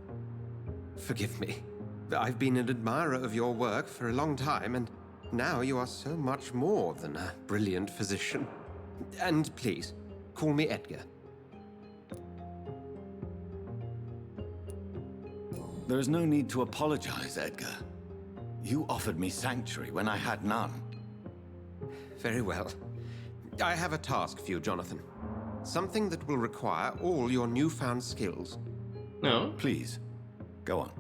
Forgive me. I've been an admirer of your work for a long time, and now you are so much more than a brilliant physician. And please, call me Edgar. There is no need to apologize, Edgar. You offered me sanctuary when I had none. Very well. I have a task for you, Jonathan. Something that will require all your newfound skills. No? Please, go on.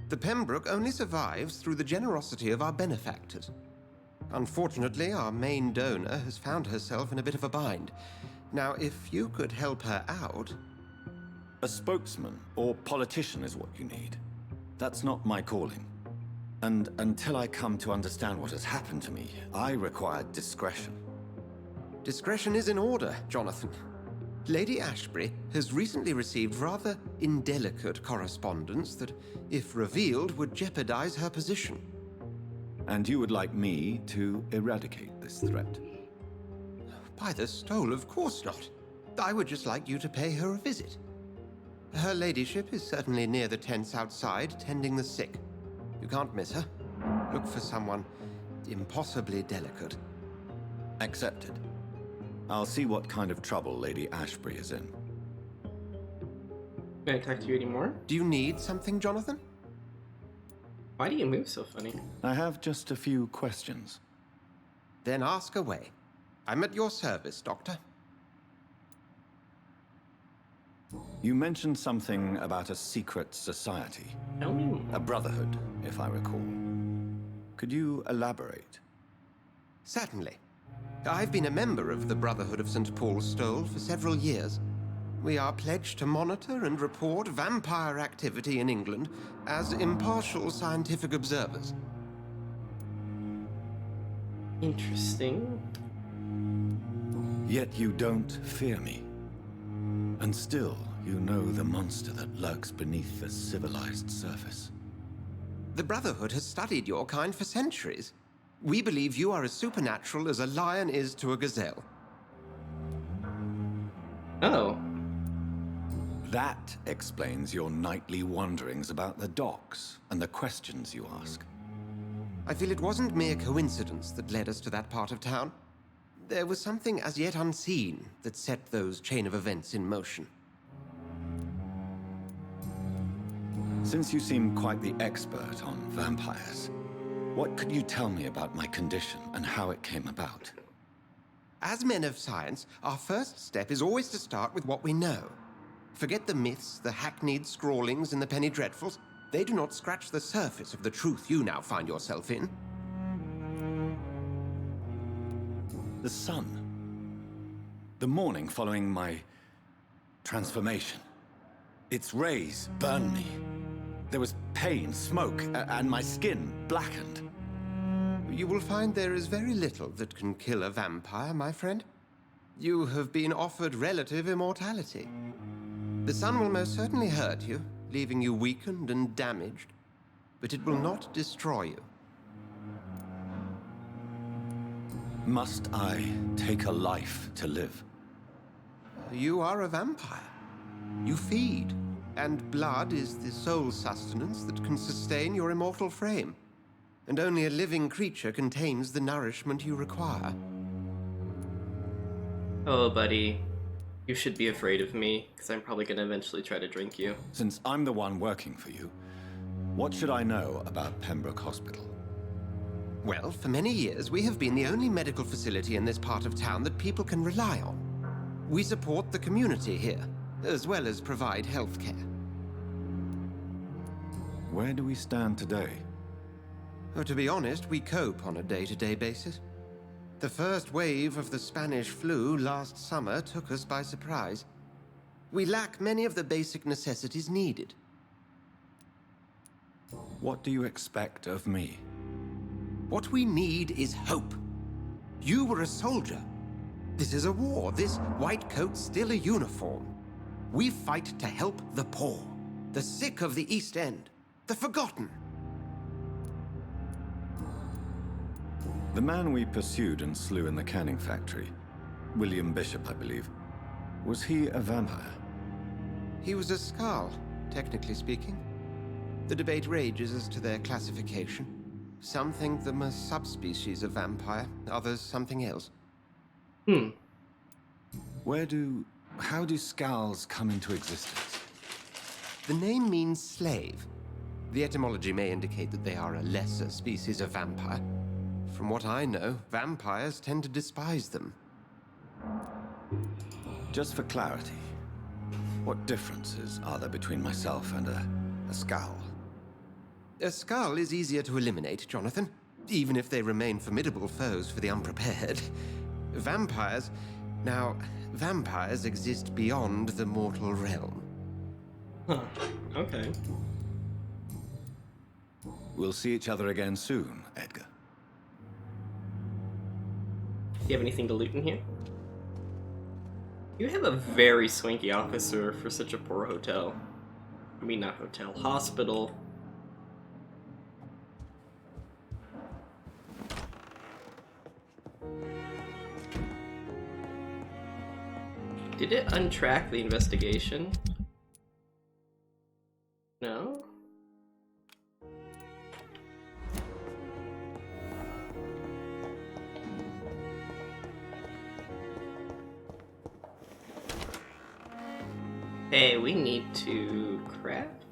The Pembroke only survives through the generosity of our benefactors. Unfortunately, our main donor has found herself in a bit of a bind. Now, if you could help her out... A spokesman or politician is what you need. That's not my calling. And until I come to understand what has happened to me, I require discretion. Discretion is in order, Jonathan. Lady Ashbury has recently received rather indelicate correspondence that, if revealed, would jeopardize her position. And you would like me to eradicate this threat? By the stole, of course not. I would just like you to pay her a visit. Her ladyship is certainly near the tents outside, tending the sick. You can't miss her. Look for someone impossibly delicate. Accepted. I'll see what kind of trouble Lady Ashbury is in. Can I talk to you anymore? Do you need something, Jonathan? Why do you move so funny? I have just a few questions. Then ask away. I'm at your service, Doctor. You mentioned something about a secret society. Tell me more. A brotherhood, if I recall. Could you elaborate? Certainly. I've been a member of the Brotherhood of St. Paul's Stole for several years. We are pledged to monitor and report vampire activity in England as impartial scientific observers. Interesting. Yet you don't fear me. And still, you know the monster that lurks beneath the civilized surface. The Brotherhood has studied your kind for centuries. We believe you are as supernatural as a lion is to a gazelle. Oh. That explains your nightly wanderings about the docks and the questions you ask. I feel it wasn't mere coincidence that led us to that part of town. There was something as yet unseen that set those chain of events in motion. Since you seem quite the expert on vampires, what could you tell me about my condition and how it came about? As men of science, our first step is always to start with what we know. Forget the myths, the hackneyed scrawlings, and the penny dreadfuls. They do not scratch the surface of the truth you now find yourself in. The sun. The morning following my transformation. Its rays burned me. There was pain, smoke, and my skin blackened. You will find there is very little that can kill a vampire, my friend. You have been offered relative immortality. The sun will most certainly hurt you, leaving you weakened and damaged, but it will not destroy you. Must I take a life to live? You are a vampire. You feed, and blood is the sole sustenance that can sustain your immortal frame. And only a living creature contains the nourishment you require. Oh, buddy. You should be afraid of me, because I'm probably going to eventually try to drink you. Since I'm the one working for you, what should I know about Pembroke Hospital? Well, for many years, we have been the only medical facility in this part of town that people can rely on. We support the community here, as well as provide health care. Where do we stand today? Oh, to be honest, we cope on a day-to-day basis. The first wave of the Spanish flu last summer took us by surprise. We lack many of the basic necessities needed. What do you expect of me? What we need is hope. You were a soldier. This is a war. This white coat's still a uniform. We fight to help the poor, the sick of the East End, the forgotten. The man we pursued and slew in the canning factory, William Bishop, I believe, was he a vampire? He was a Skald, technically speaking. The debate rages as to their classification. Some think them a subspecies of vampire, others something else. How do Skalds come into existence? The name means slave. The etymology may indicate that they are a lesser species of vampire. From what I know, vampires tend to despise them. Just for clarity, what differences are there between myself and a Skald? A Skald is easier to eliminate, Jonathan, even if they remain formidable foes for the unprepared. Vampires... Now, vampires exist beyond the mortal realm. Huh. Okay. We'll see each other again soon, Edgar. Do you have anything to loot in here? You have a very swanky officer for such a poor hotel. I mean, not hotel, hospital. Did it untrack the investigation? No? Hey, we need to craft?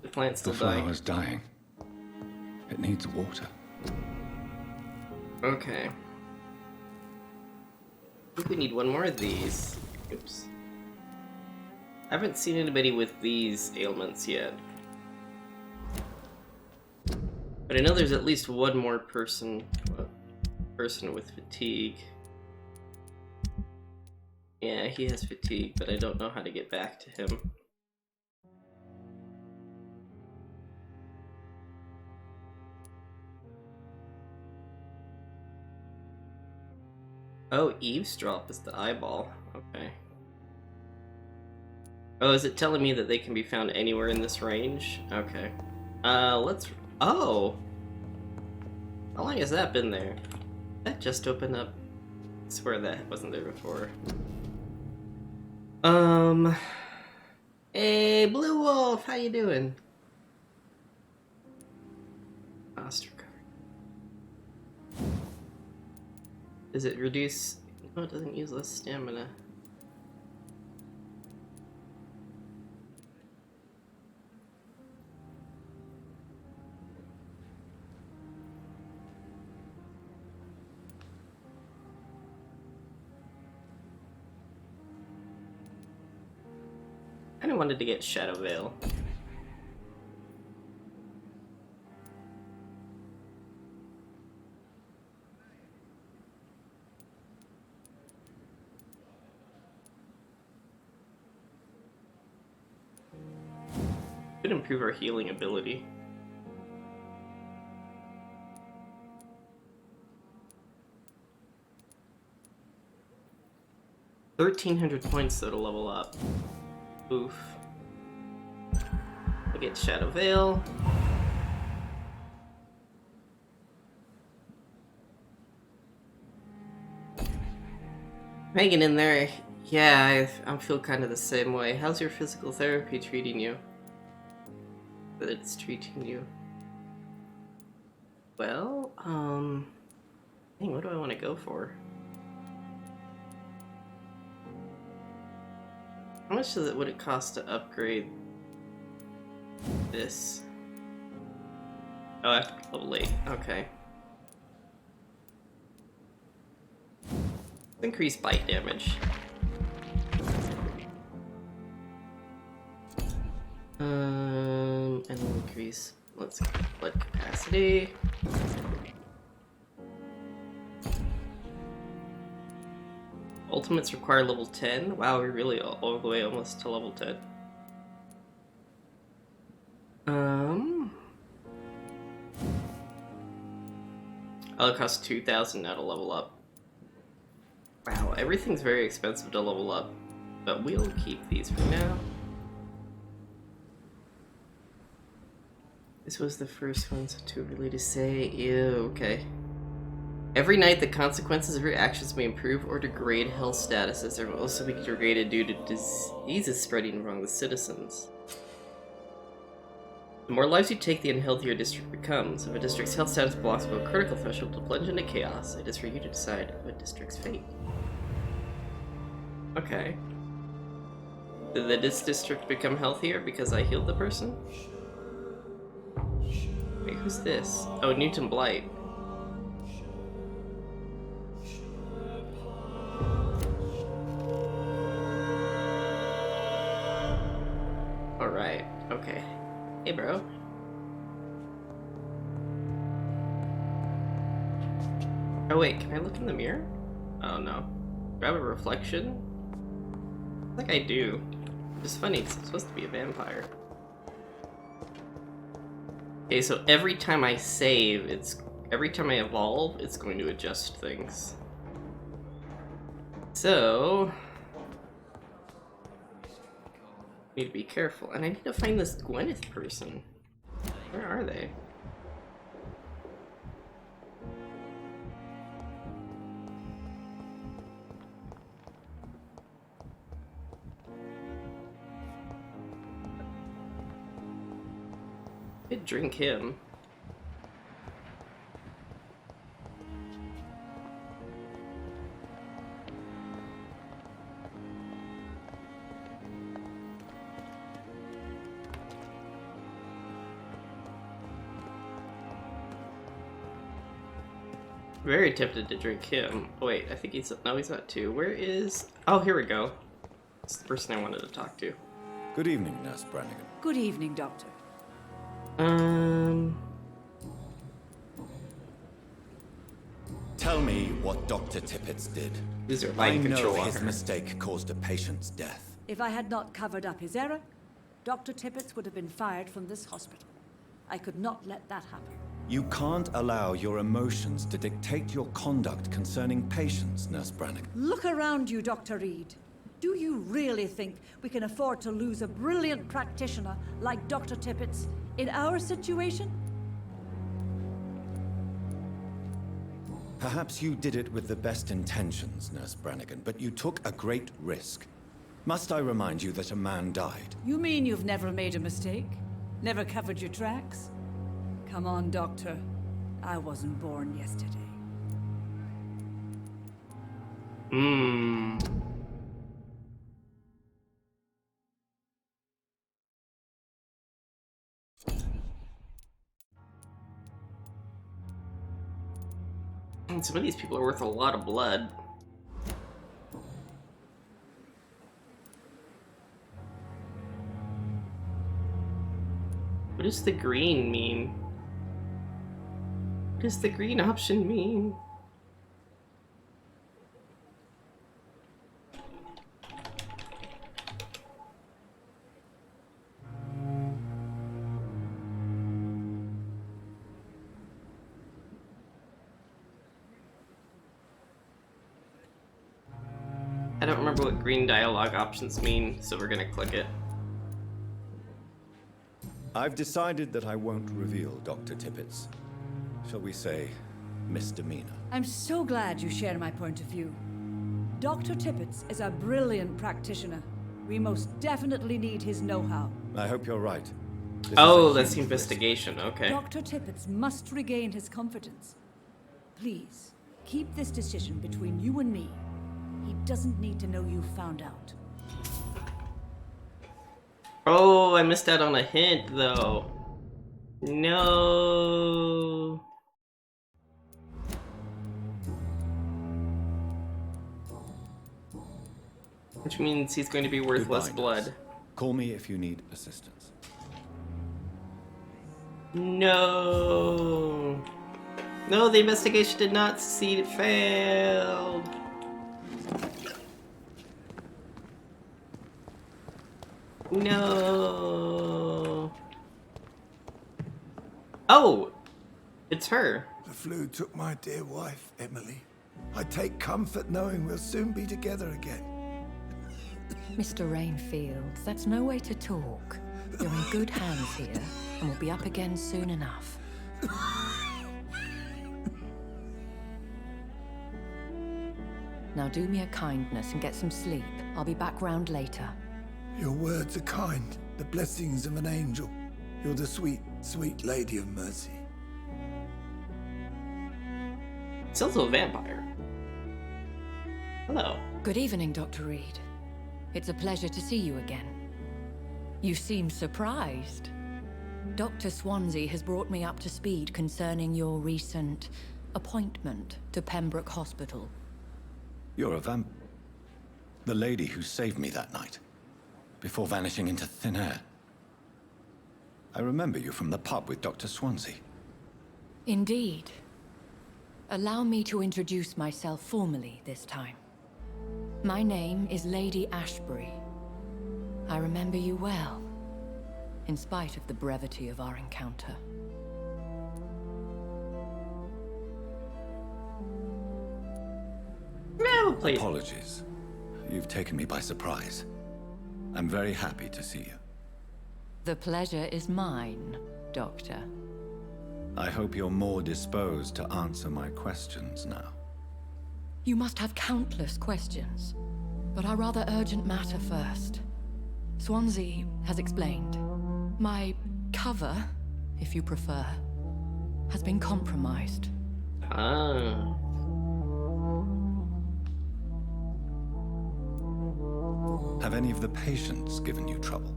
The plant's still The dying. flower's dying. It needs water. Okay. I think we need one more of these. Oops. I haven't seen anybody with these ailments yet. But I know there's at least one more person with fatigue. Yeah, he has fatigue, but I don't know how to get back to him. Oh, eavesdrop is the eyeball. Okay. Oh, is it telling me that they can be found anywhere in this range? Okay. Let's... Oh! How long has that been there? That just opened up. I swear that wasn't there before. Hey, Blue Wolf, how you doing? Fast recovery. Does it reduce? No, it doesn't use less stamina. I kinda wanted to get Shadow Veil. Could improve our healing ability. $1,300 points though to level up. Oof. We'll get Shadow Veil. Hanging in there. Yeah, I feel kind of the same way. How's your physical therapy treating you? That it's treating you well. Dang, what do I want to go for? How much would it cost to upgrade this? Oh, I have to be level 8. Okay. Increase bite damage. And we'll increase, let's go, blood capacity. Ultimates require level 10. Wow, we're really all the way almost to level 10. Oh, it costs 2,000 now to level up. Wow, everything's very expensive to level up, but we'll keep these for now. This was the first one, so too early to say. Ew, okay. Every night, the consequences of your actions may improve or degrade health statuses. They will also be degraded due to diseases spreading among the citizens. The more lives you take, the unhealthier a district becomes. If a district's health status blocks below a critical threshold to plunge into chaos, it is for you to decide what district's fate. Okay. Did this district become healthier because I healed the person? Wait, who's this? Oh, Newton Blight. Alright, okay. Hey, bro. Oh, wait, can I look in the mirror? Oh, no. Grab a reflection? I think I do. It's funny, it's supposed to be a vampire. Okay, so every time I save, every time I evolve, it's going to adjust things. So need to be careful, and I need to find this Gwyneth person. Where are they? Could drink him. Very tempted to drink him. Oh, wait, I think he's not 2. Where is? Oh, here we go. It's the person I wanted to talk to. Good evening, Nurse Brannigan. Good evening, Doctor. Tell me what Dr. Tippett did. These are I mind know control on his her. mistake caused a patient's death. If I had not covered up his error, Dr. Tippett would have been fired from this hospital. I could not let that happen. You can't allow your emotions to dictate your conduct concerning patients, Nurse Brannigan. Look around you, Dr. Reed. Do you really think we can afford to lose a brilliant practitioner like Dr. Tippett's in our situation? Perhaps you did it with the best intentions, Nurse Brannigan, but you took a great risk. Must I remind you that a man died? You mean you've never made a mistake? Never covered your tracks? Come on, Doctor. I wasn't born yesterday. Hmm. And some of these people are worth a lot of blood. What does the green mean? What does the green option mean? I don't remember what green dialogue options mean, so we're gonna click it. I've decided that I won't reveal Dr. Tippett's, shall we say, misdemeanor. I'm so glad you share my point of view. Dr. Tippett is a brilliant practitioner. We most definitely need his know-how. I hope you're right. This Oh, is a that's the huge risk. investigation, okay. Dr. Tippett must regain his confidence. Please, keep this decision between you and me. He doesn't need to know you found out. Oh, I missed out on a hint, though. No. Which means he's going to be worth Goodbye, less nurse. blood. Call me if you need assistance. No. No, the investigation did not succeed. It failed. No. Oh, it's her. The flu took my dear wife, Emily. I take comfort knowing we'll soon be together again. Mr. Rainfield, that's no way to talk. You're in good hands here, and we'll be up again soon enough. Now do me a kindness and get some sleep. I'll be back round later. Your words are kind, the blessings of an angel. You're the sweet, sweet lady of mercy. It's also a vampire. Hello. Good evening, Dr. Reed. It's a pleasure to see you again. You seem surprised. Dr. Swansea has brought me up to speed concerning your recent appointment to Pembroke Hospital. You're a the lady who saved me that night, before vanishing into thin air. I remember you from the pub with Dr. Swansea. Indeed. Allow me to introduce myself formally this time. My name is Lady Ashbury. I remember you well, in spite of the brevity of our encounter. No, please. Apologies. You've taken me by surprise. I'm very happy to see you. The pleasure is mine, Doctor. I hope you're more disposed to answer my questions now. You must have countless questions, but our rather urgent matter first. Swansea has explained. My cover, if you prefer, has been compromised. Ah. Have any of the patients given you trouble?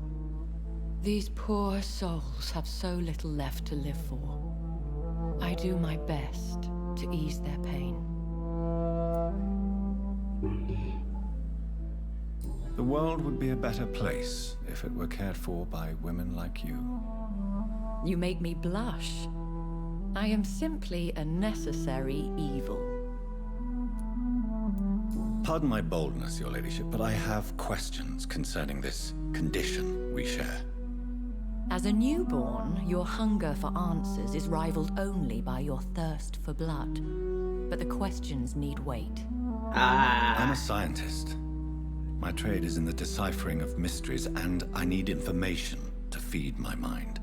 These poor souls have so little left to live for. I do my best to ease their pain. The world would be a better place if it were cared for by women like you. You make me blush. I am simply a necessary evil. Pardon my boldness, your ladyship, but I have questions concerning this condition we share. As a newborn, your hunger for answers is rivaled only by your thirst for blood. But the questions need wait. I'm a scientist. My trade is in the deciphering of mysteries, and I need information to feed my mind.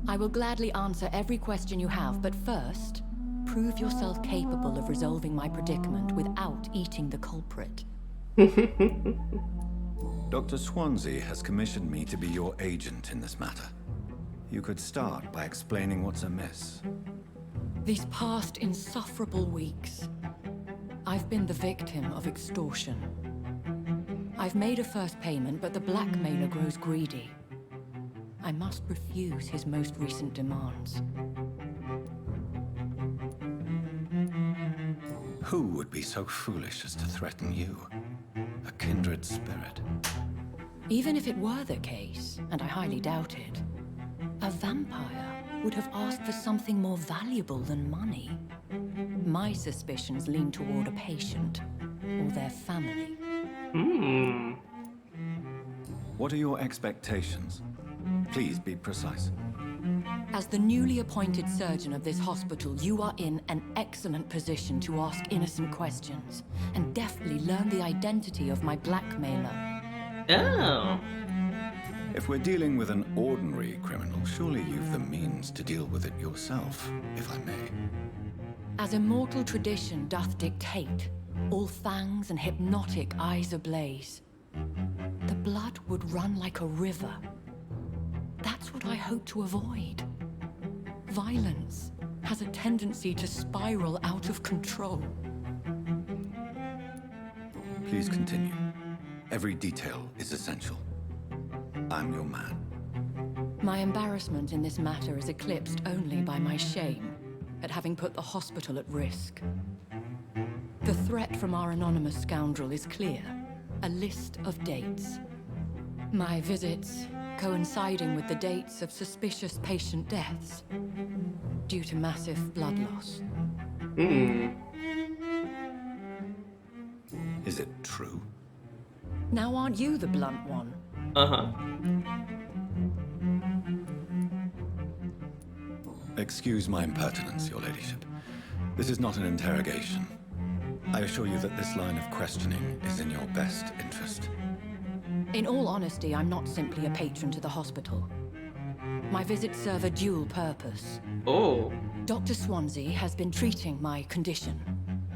I will gladly answer every question you have, but first, prove yourself capable of resolving my predicament without eating the culprit. Dr. Swansea has commissioned me to be your agent in this matter. You could start by explaining what's amiss. These past insufferable weeks, I've been the victim of extortion. I've made a first payment, but the blackmailer grows greedy. I must refuse his most recent demands. Who would be so foolish as to threaten you? A kindred spirit. Even if it were the case, and I highly doubt it, a vampire would have asked for something more valuable than money. My suspicions lean toward a patient or their family. What are your expectations? Please be precise. As the newly appointed surgeon of this hospital, you are in an excellent position to ask innocent questions and deftly learn the identity of my blackmailer. Oh. If we're dealing with an ordinary criminal, surely you've the means to deal with it yourself, if I may. As immortal tradition doth dictate, all fangs and hypnotic eyes ablaze, the blood would run like a river. That's what I hope to avoid. Violence has a tendency to spiral out of control. Please continue. Every detail is essential. I'm your man. My embarrassment in this matter is eclipsed only by my shame at having put the hospital at risk. The threat from our anonymous scoundrel is clear. A list of dates. My visits coinciding with the dates of suspicious patient deaths due to massive blood loss. Is it true? Now aren't you the blunt one? Excuse my impertinence, your ladyship. This is not an interrogation. I assure you that this line of questioning is in your best interest. In all honesty, I'm not simply a patron to the hospital. My visits serve a dual purpose. Oh. Dr. Swansea has been treating my condition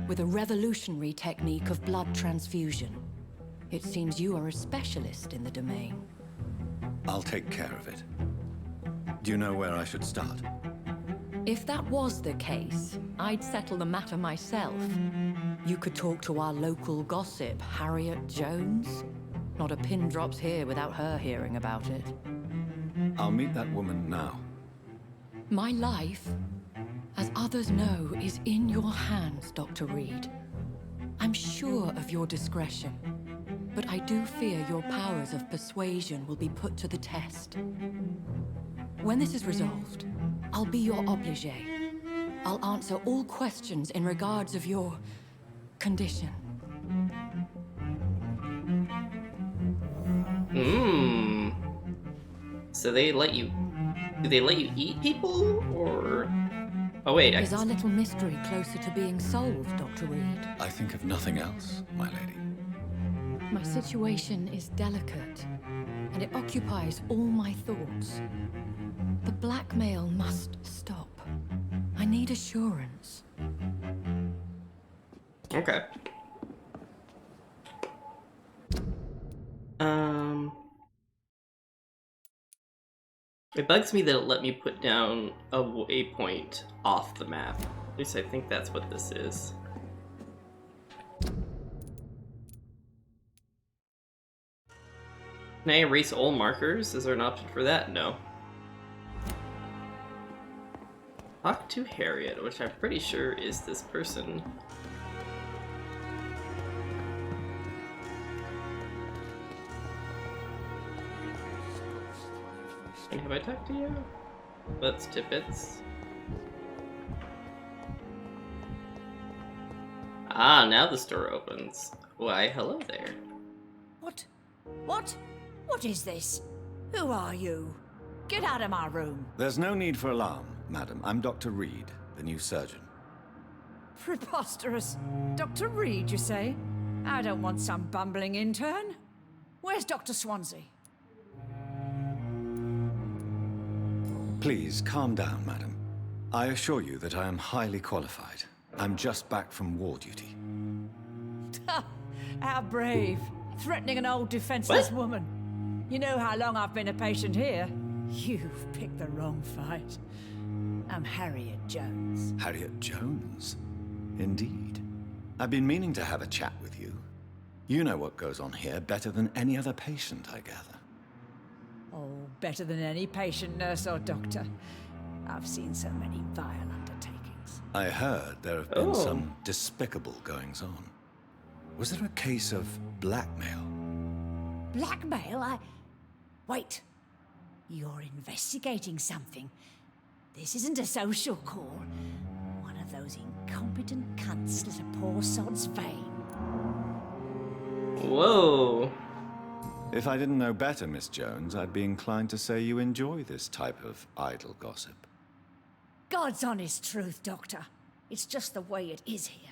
with a revolutionary technique of blood transfusion. It seems you are a specialist in the domain. I'll take care of it. Do you know where I should start? If that was the case, I'd settle the matter myself. You could talk to our local gossip, Harriet Jones. Not a pin drops here without her hearing about it. I'll meet that woman now. My life, as others know, is in your hands, Dr. Reed. I'm sure of your discretion, but I do fear your powers of persuasion will be put to the test. When this is resolved, I'll be your obligé. I'll answer all questions in regards of your condition. So they let you... Do they let you eat people, or... Oh wait, Is our little mystery closer to being solved, Dr. Reed? I think of nothing else, my lady. My situation is delicate, and it occupies all my thoughts. The blackmail must stop. I need assurance. Okay. It bugs me that it let me put down a waypoint off the map. At least I think that's what this is. Can I erase all markers? Is there an option for that? No. Talk to Harriet, which I'm pretty sure is this person. And have I talked to you? That's Tippets. Ah, now the store opens. Why, hello there. What? What? What is this? Who are you? Get out of my room. There's no need for alarm, madam. I'm Dr. Reed, the new surgeon. Preposterous. Dr. Reed, you say? I don't want some bumbling intern. Where's Dr. Swansea? Please, calm down, madam. I assure you that I am highly qualified. I'm just back from war duty. How brave. Threatening an old defenseless woman. You know how long I've been a patient here? You've picked the wrong fight. I'm Harriet Jones. Harriet Jones? Indeed. I've been meaning to have a chat with you. You know what goes on here better than any other patient, I gather. Oh, better than any patient, nurse, or doctor. I've seen so many vile undertakings. I heard there have been some despicable goings-on. Was there a case of blackmail? Blackmail? Wait. You're investigating something. This isn't a social call. One of those incompetent cunts slit a poor sod's vein. Whoa. If I didn't know better, Miss Jones, I'd be inclined to say you enjoy this type of idle gossip. God's honest truth, Doctor. It's just the way it is here.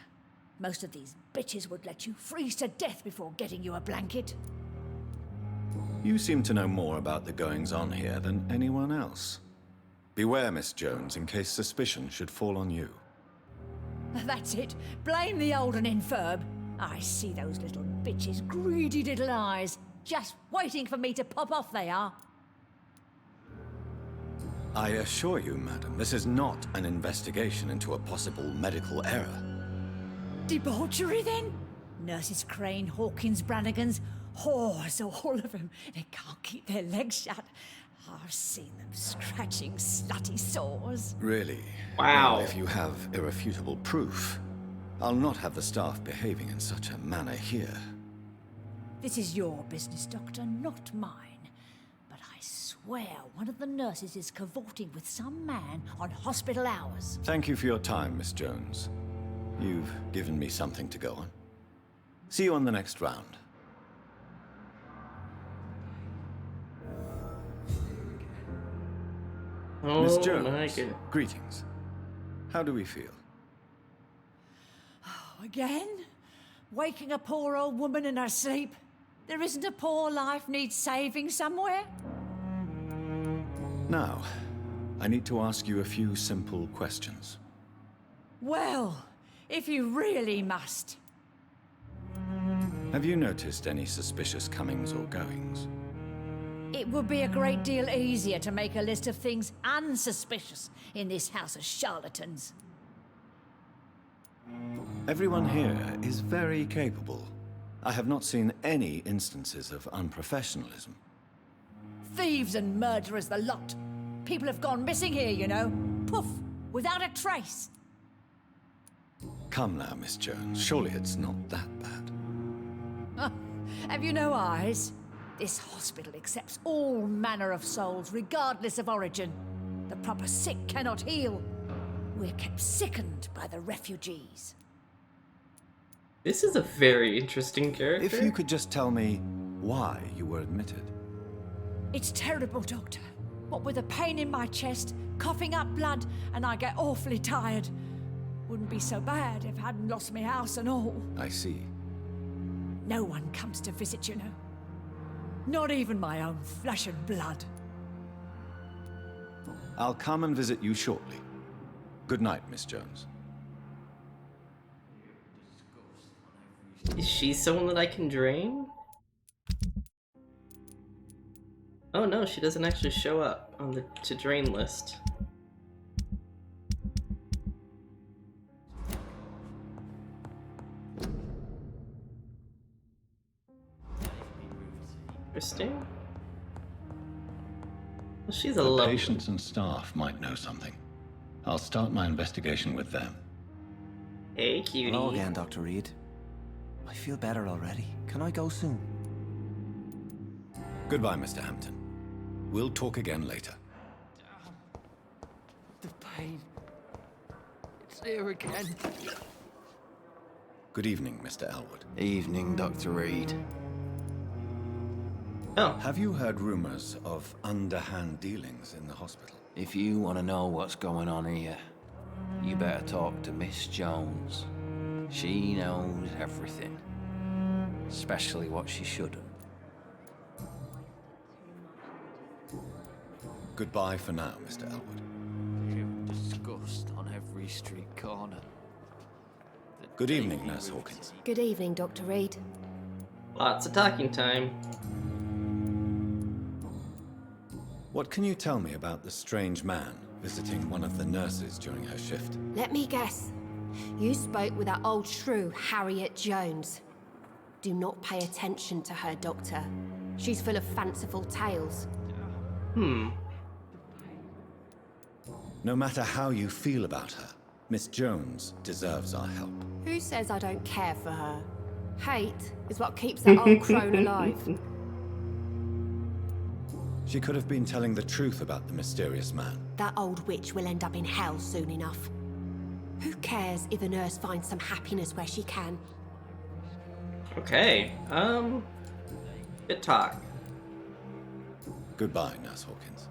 Most of these bitches would let you freeze to death before getting you a blanket. You seem to know more about the goings-on here than anyone else. Beware, Miss Jones, in case suspicion should fall on you. That's it. Blame the old and infirm. I see those little bitches' greedy little eyes. Just waiting for me to pop off they are. I assure you, madam, this is not an investigation into a possible medical error. Debauchery, then? Nurses Crane, Hawkins, Brannigans, whores, all of them. They can't keep their legs shut. I've seen them scratching slutty sores. Really? Wow. Well, if you have irrefutable proof, I'll not have the staff behaving in such a manner here. This is your business, Doctor, not mine. But I swear one of the nurses is cavorting with some man on hospital hours. Thank you for your time, Miss Jones. You've given me something to go on. See you on the next round. Oh, Miss my Jones, goodness. greetings. How do we feel? Again? Waking a poor old woman in her sleep? There isn't a poor life needs saving somewhere? Now, I need to ask you a few simple questions. Well, if you really must. Have you noticed any suspicious comings or goings? It would be a great deal easier to make a list of things unsuspicious in this house of charlatans. Everyone here is very capable. I have not seen any instances of unprofessionalism. Thieves and murderers, the lot. People have gone missing here, you know. Poof, without a trace. Come now, Miss Jones. Surely it's not that bad. Have you no eyes? This hospital accepts all manner of souls, regardless of origin. The proper sick cannot heal. We're kept sickened by the refugees. This is a very interesting character. If you could just tell me why you were admitted. It's terrible, Doctor. What with a pain in my chest, coughing up blood, and I get awfully tired. Wouldn't be so bad if I hadn't lost my house and all. I see. No one comes to visit, you know. Not even my own flesh and blood. I'll come and visit you shortly. Good night, Miss Jones. Is she someone that I can drain? Oh no, she doesn't actually show up on the to drain list. Interesting. Well, she's a The lovely. patients and staff might know something. I'll start my investigation with them. Hey, cutie. Hello again, Dr. Reed. I feel better already. Can I go soon? Goodbye, Mr. Hampton. We'll talk again later. The pain. It's here again. Good evening, Mr. Elwood. Evening, Dr. Reed. Oh. Have you heard rumors of underhand dealings in the hospital? If you want to know what's going on here, you better talk to Miss Jones. She knows everything. Especially what she shouldn't. Goodbye for now, Mr. Elwood. Disgust on every street corner. Good evening, Nurse Hawkins. Good evening, Dr. Reed. Lots of talking time. What can you tell me about the strange man visiting one of the nurses during her shift? Let me guess. You spoke with that old shrew, Harriet Jones. Do not pay attention to her, Doctor. She's full of fanciful tales. No matter how you feel about her, Miss Jones deserves our help. Who says I don't care for her? Hate is what keeps that old crone alive. She could have been telling the truth about the mysterious man. That old witch will end up in hell soon enough. Who cares if a nurse finds some happiness where she can? Okay, good talk. Goodbye, Nurse Hawkins.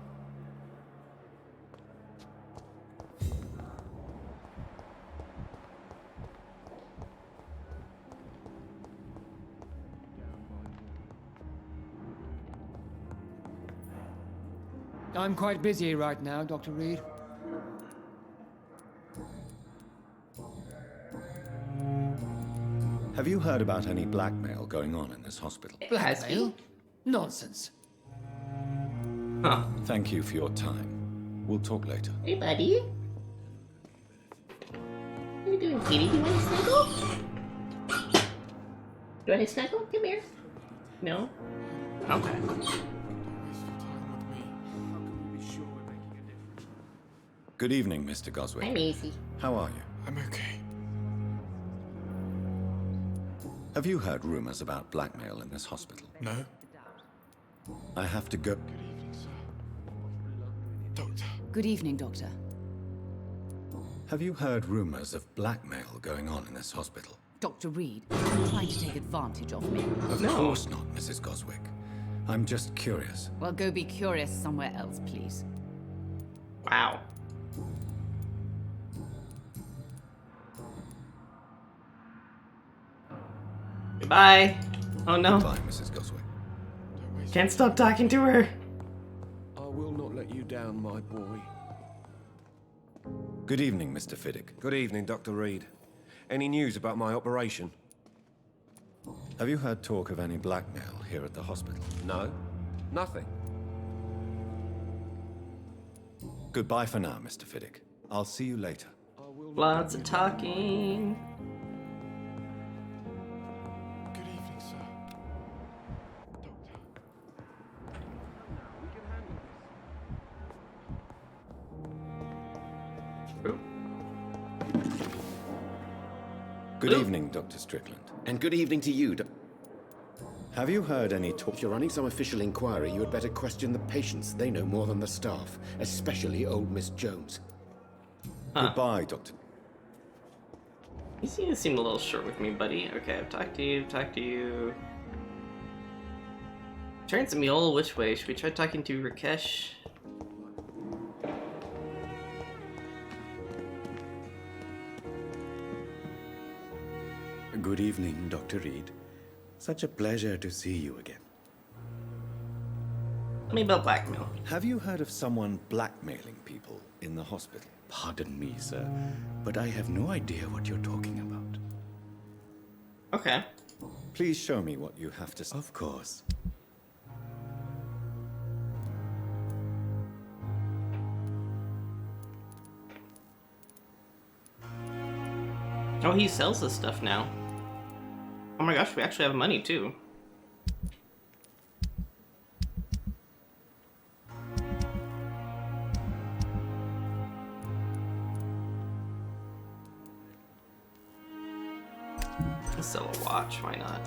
I'm quite busy right now, Dr. Reed. Have you heard about any blackmail going on in this hospital? Blackmail? Nonsense. Huh. Thank you for your time. We'll talk later. Hey, buddy. What are you doing, kitty? Do you want to snuggle? Do you want to snuggle? Come here. No? Okay. Good evening, Mr. Goswick. Hi, Maisie. How are you? I'm okay. Have you heard rumors about blackmail in this hospital? No? I have to go. Good evening, sir. Doctor. Good evening, Doctor. Have you heard rumors of blackmail going on in this hospital? Dr. Reed, are you trying to take advantage of me? Of course not, Mrs. Goswick. I'm just curious. Well, go be curious somewhere else, please. Wow. Goodbye. Oh no. Goodbye, Mrs. Goswick. Can't stop talking to her. I will not let you down, my boy. Good evening, Mr. Fiddick. Good evening, Dr. Reed. Any news about my operation? Have you heard talk of any blackmail here at the hospital? No. Nothing. Goodbye for now, Mr. Fiddick. I'll see you later. Lots of talking. Good evening, sir. Good evening, Dr. Strickland. And good evening to you, Have you heard any talk? If you're running some official inquiry, you had better question the patients. They know more than the staff, especially old Miss Jones. Goodbye, Doctor. You seem a little short with me, buddy. Okay, I've talked to you. Turns me all which way? Should we try talking to Rakesh? Good evening, Dr. Reed. Such a pleasure to see you again. Tell me about blackmail. Have you heard of someone blackmailing people in the hospital? Pardon me, sir, but I have no idea what you're talking about. Okay. Please show me what you have to say. Of course. Oh, he sells this stuff now. Oh my gosh, we actually have money too. Let's sell a watch, why not?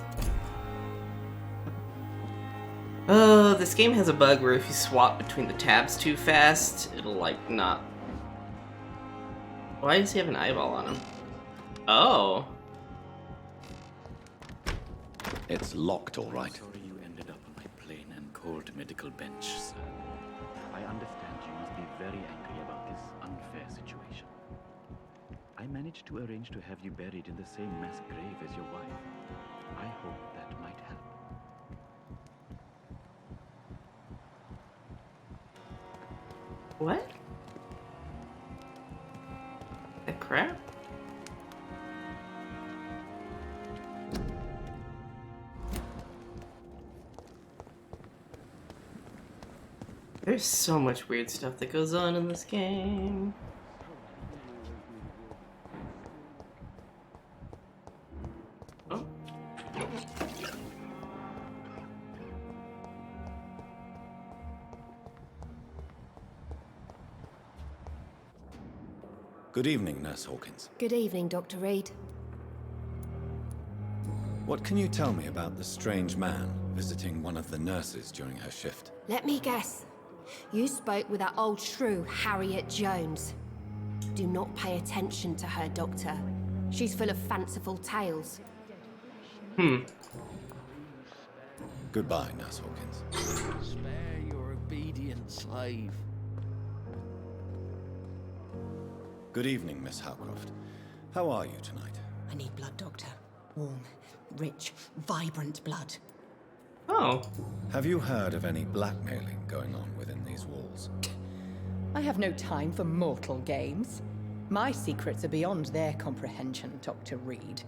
Oh, this game has a bug where if you swap between the tabs too fast, it'll like not. Why does he have an eyeball on him? Oh. It's locked, all right. Sorry you ended up on my plain and cold medical bench, sir. I understand you must be very angry about this unfair situation. I managed to arrange to have you buried in the same mass grave as your wife. I hope that might help. What? The crap? There's so much weird stuff that goes on in this game. Oh. Good evening, Nurse Hawkins. Good evening, Dr. Reed. What can you tell me about the strange man visiting one of the nurses during her shift? Let me guess. You spoke with that old shrew, Harriet Jones. Do not pay attention to her, Doctor. She's full of fanciful tales. Goodbye, Nurse Hawkins. Spare your obedient slave. Good evening, Miss Howcroft. How are you tonight? I need blood, Doctor. Warm, rich, vibrant blood. Oh. Have you heard of any blackmailing going on within these walls? I have no time for mortal games. My secrets are beyond their comprehension, Dr. Reed.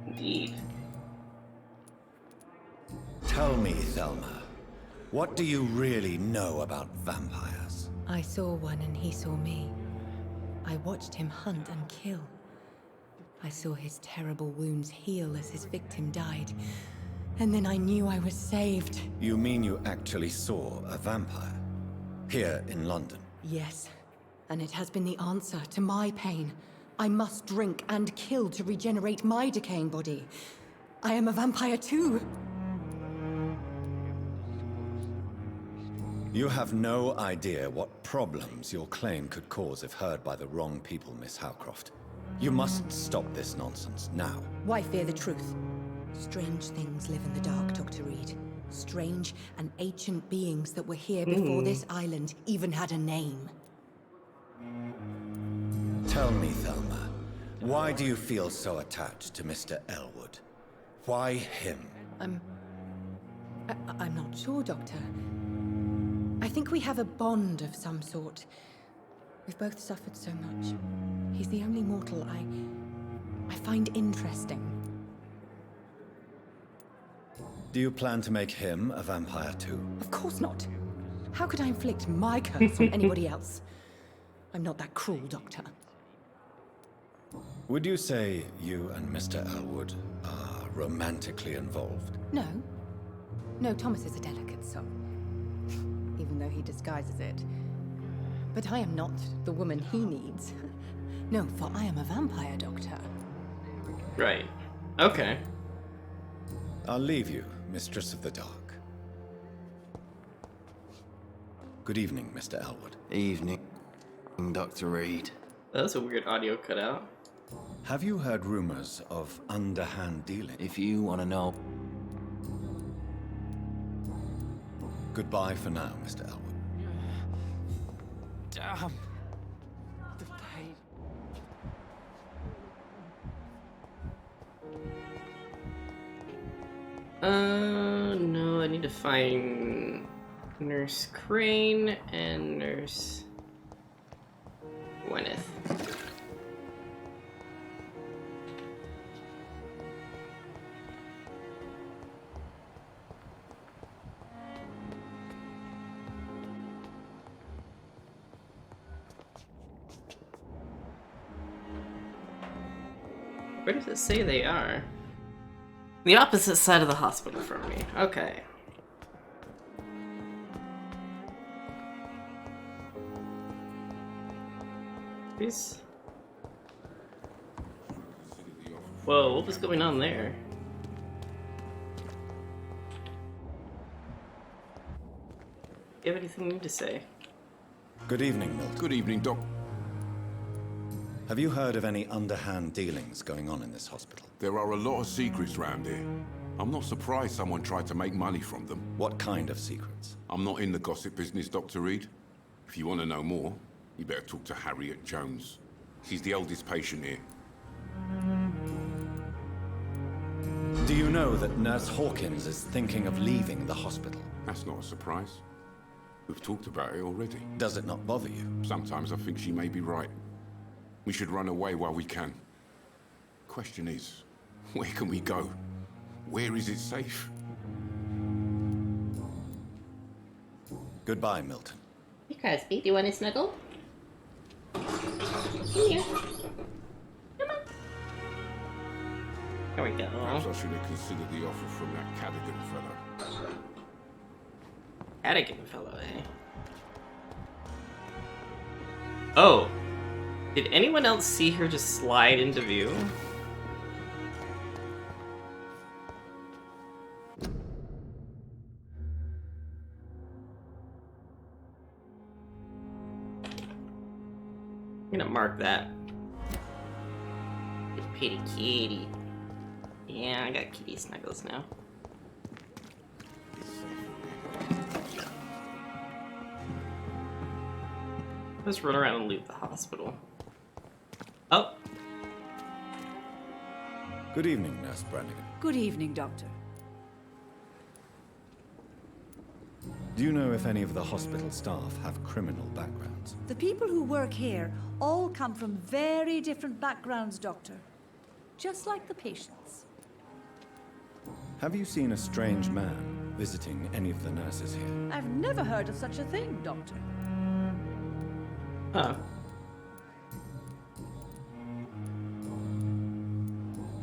Indeed. Tell me, Thelma, what do you really know about vampires? I saw one and he saw me. I watched him hunt and kill. I saw his terrible wounds heal as his victim died. And then I knew I was saved. You mean you actually saw a vampire? Here in London? Yes. And it has been the answer to my pain. I must drink and kill to regenerate my decaying body. I am a vampire too. You have no idea what problems your claim could cause if heard by the wrong people, Miss Howcroft. You must stop this nonsense now. Why fear the truth? Strange things live in the dark, Dr. Reed. Strange and ancient beings that were here before this island even had a name. Tell me, Thelma, why do you feel so attached to Mr. Elwood? Why him? I'm not sure, Doctor. I think we have a bond of some sort. We've both suffered so much. He's the only mortal I find interesting. Do you plan to make him a vampire too? Of course not. How could I inflict my curse on anybody else? I'm not that cruel, Doctor. Would you say you and Mr. Elwood are romantically involved? No. No, Thomas is a delicate soul. Even though he disguises it. But I am not the woman he needs. No, for I am a vampire, Doctor. Right. Okay. I'll leave you, Mistress of the Dark. Good evening, Mr. Elwood. Evening, Dr. Reed. That was a weird audio cutout. Have you heard rumors of underhand dealing? If you want to know. Goodbye for now, Mr. Elwood. Damn. The pain. No, I need to find Nurse Crane and Nurse Gwyneth. Where does it say they are? The opposite side of the hospital from me. Okay. Please. Whoa, what was going on there? Do you have anything new to say? Good evening, Milton. Good evening, Doc. Have you heard of any underhand dealings going on in this hospital? There are a lot of secrets round here. I'm not surprised someone tried to make money from them. What kind of secrets? I'm not in the gossip business, Dr. Reed. If you want to know more, you better talk to Harriet Jones. She's the oldest patient here. Do you know that Nurse Hawkins is thinking of leaving the hospital? That's not a surprise. We've talked about it already. Does it not bother you? Sometimes I think she may be right. We should run away while we can. Question is, where can we go? Where is it safe? Goodbye, Milton. Cosby, do you want to snuggle? Come here. Come on. There we go. Perhaps I should have considered the offer from that Cadigan fellow. Cadigan fellow, eh? Oh. Did anyone else see her just slide into view? I'm gonna mark that. Pretty kitty. Yeah, I got kitty snuggles now. Let's run around and loot the hospital. Oh! Good evening, Nurse Brannigan. Good evening, Doctor. Do you know if any of the hospital staff have criminal backgrounds? The people who work here all come from very different backgrounds, Doctor. Just like the patients. Have you seen a strange man visiting any of the nurses here? I've never heard of such a thing, Doctor. Huh.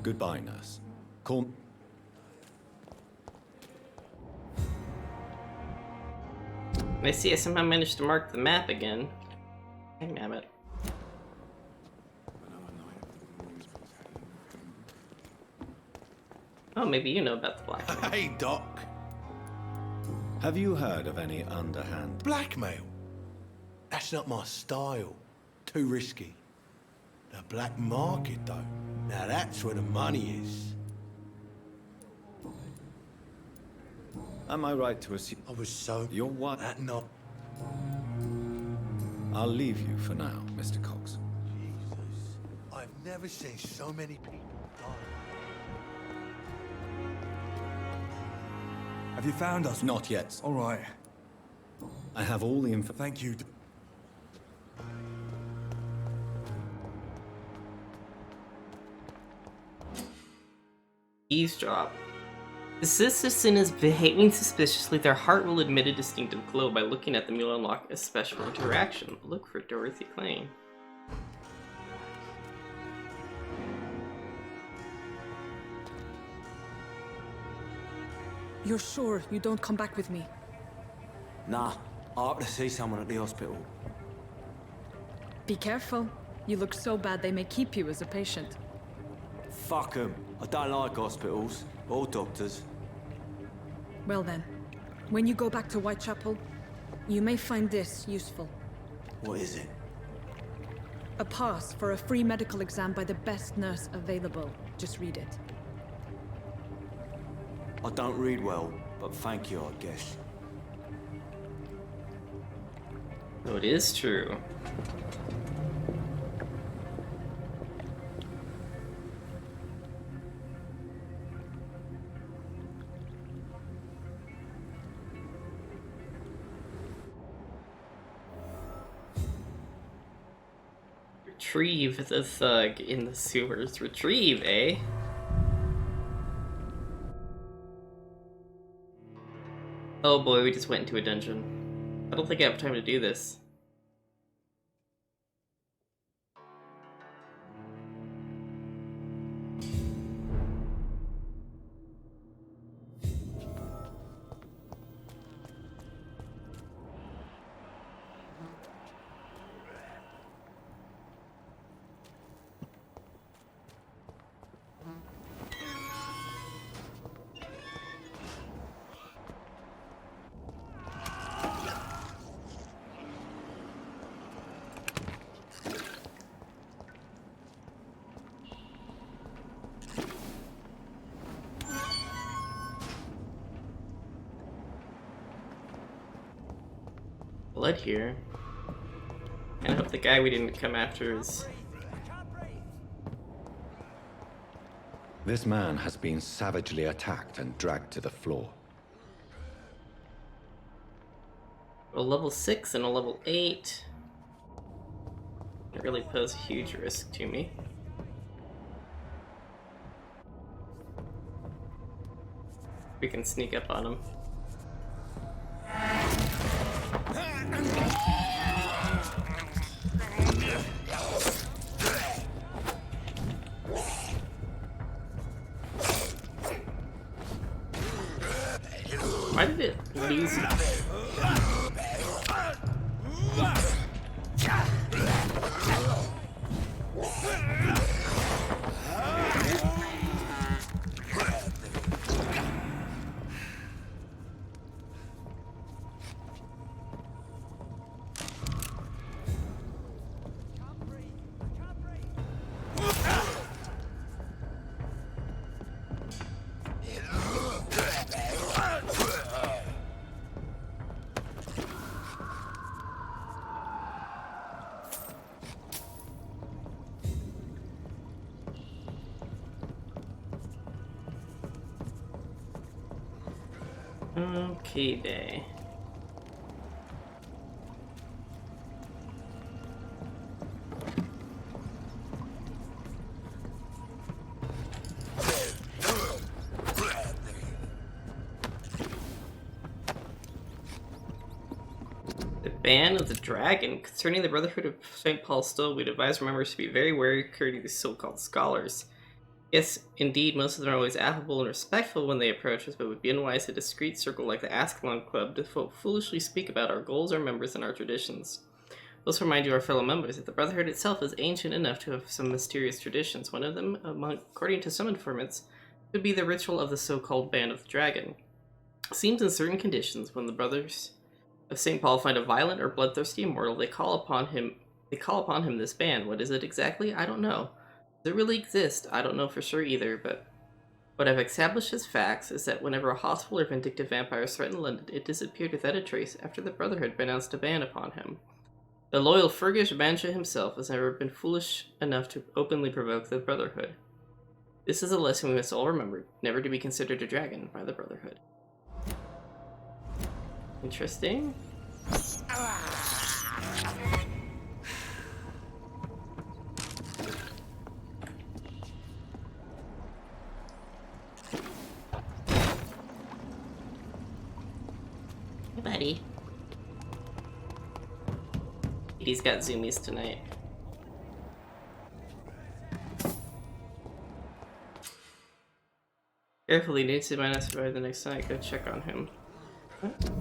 Goodbye, nurse. Call... I see I somehow managed to mark the map again. Damn it. Oh, maybe you know about the blackmail. Hey, Doc. Have you heard of any underhand... Blackmail? That's not my style. Too risky. The black market, though. Now that's where the money is. Am I right to assume... I was so... You're what? That not... I'll leave you for now, Mr. Cox. Jesus. I've never seen so many people die. Have you found us? Not yet. All right. I have all the info... Thank you. Eavesdrop. If the citizen is behaving suspiciously, their heart will emit a distinctive glow. By looking at them, you'll unlock a special interaction. Look for Dorothy Clay. You're sure you don't come back with me? Nah, I have to see someone at the hospital. Be careful. You look so bad they may keep you as a patient. Fuck 'em. I don't like hospitals or doctors. Well then, when you go back to Whitechapel, you may find this useful. What is it? A pass for a free medical exam by the best nurse available. Just read it. I don't read well, but thank you, I guess. Oh, it is true. Retrieve the thug in the sewers. Retrieve, eh? Oh boy, we just went into a dungeon. I don't think I have time to do this. Blood here. I hope the guy we didn't come after is... This man has been savagely attacked and dragged to the floor. A level 6 and a level 8. It really pose a huge risk to me. We can sneak up on him. Okay, day. The Ban of the Dragon. Concerning the Brotherhood of St. Paul Still, we'd advise members to be very wary concerning these so-called scholars. Yes, indeed, most of them are always affable and respectful when they approach us, but it would be unwise a discreet circle like the Ascalon Club to foolishly speak about our goals, our members, and our traditions. Let's remind you, our fellow members, that the Brotherhood itself is ancient enough to have some mysterious traditions. One of them, according to some informants, could be the ritual of the so-called Band of the Dragon. It seems in certain conditions, when the Brothers of St. Paul find a violent or bloodthirsty immortal, they call upon him this band. What is it exactly? I don't know. Does it really exist? I don't know for sure either, but what I've established as facts is that whenever a hostile or vindictive vampire threatened London, it disappeared without a trace after the Brotherhood pronounced a ban upon him. The loyal Fergus Bancha himself has never been foolish enough to openly provoke the Brotherhood. This is a lesson we must all remember, never to be considered a dragon by the Brotherhood. Interesting. Hey, buddy. He's got zoomies tonight. Carefully, Nancy might not survive the next night. Go check on him. What?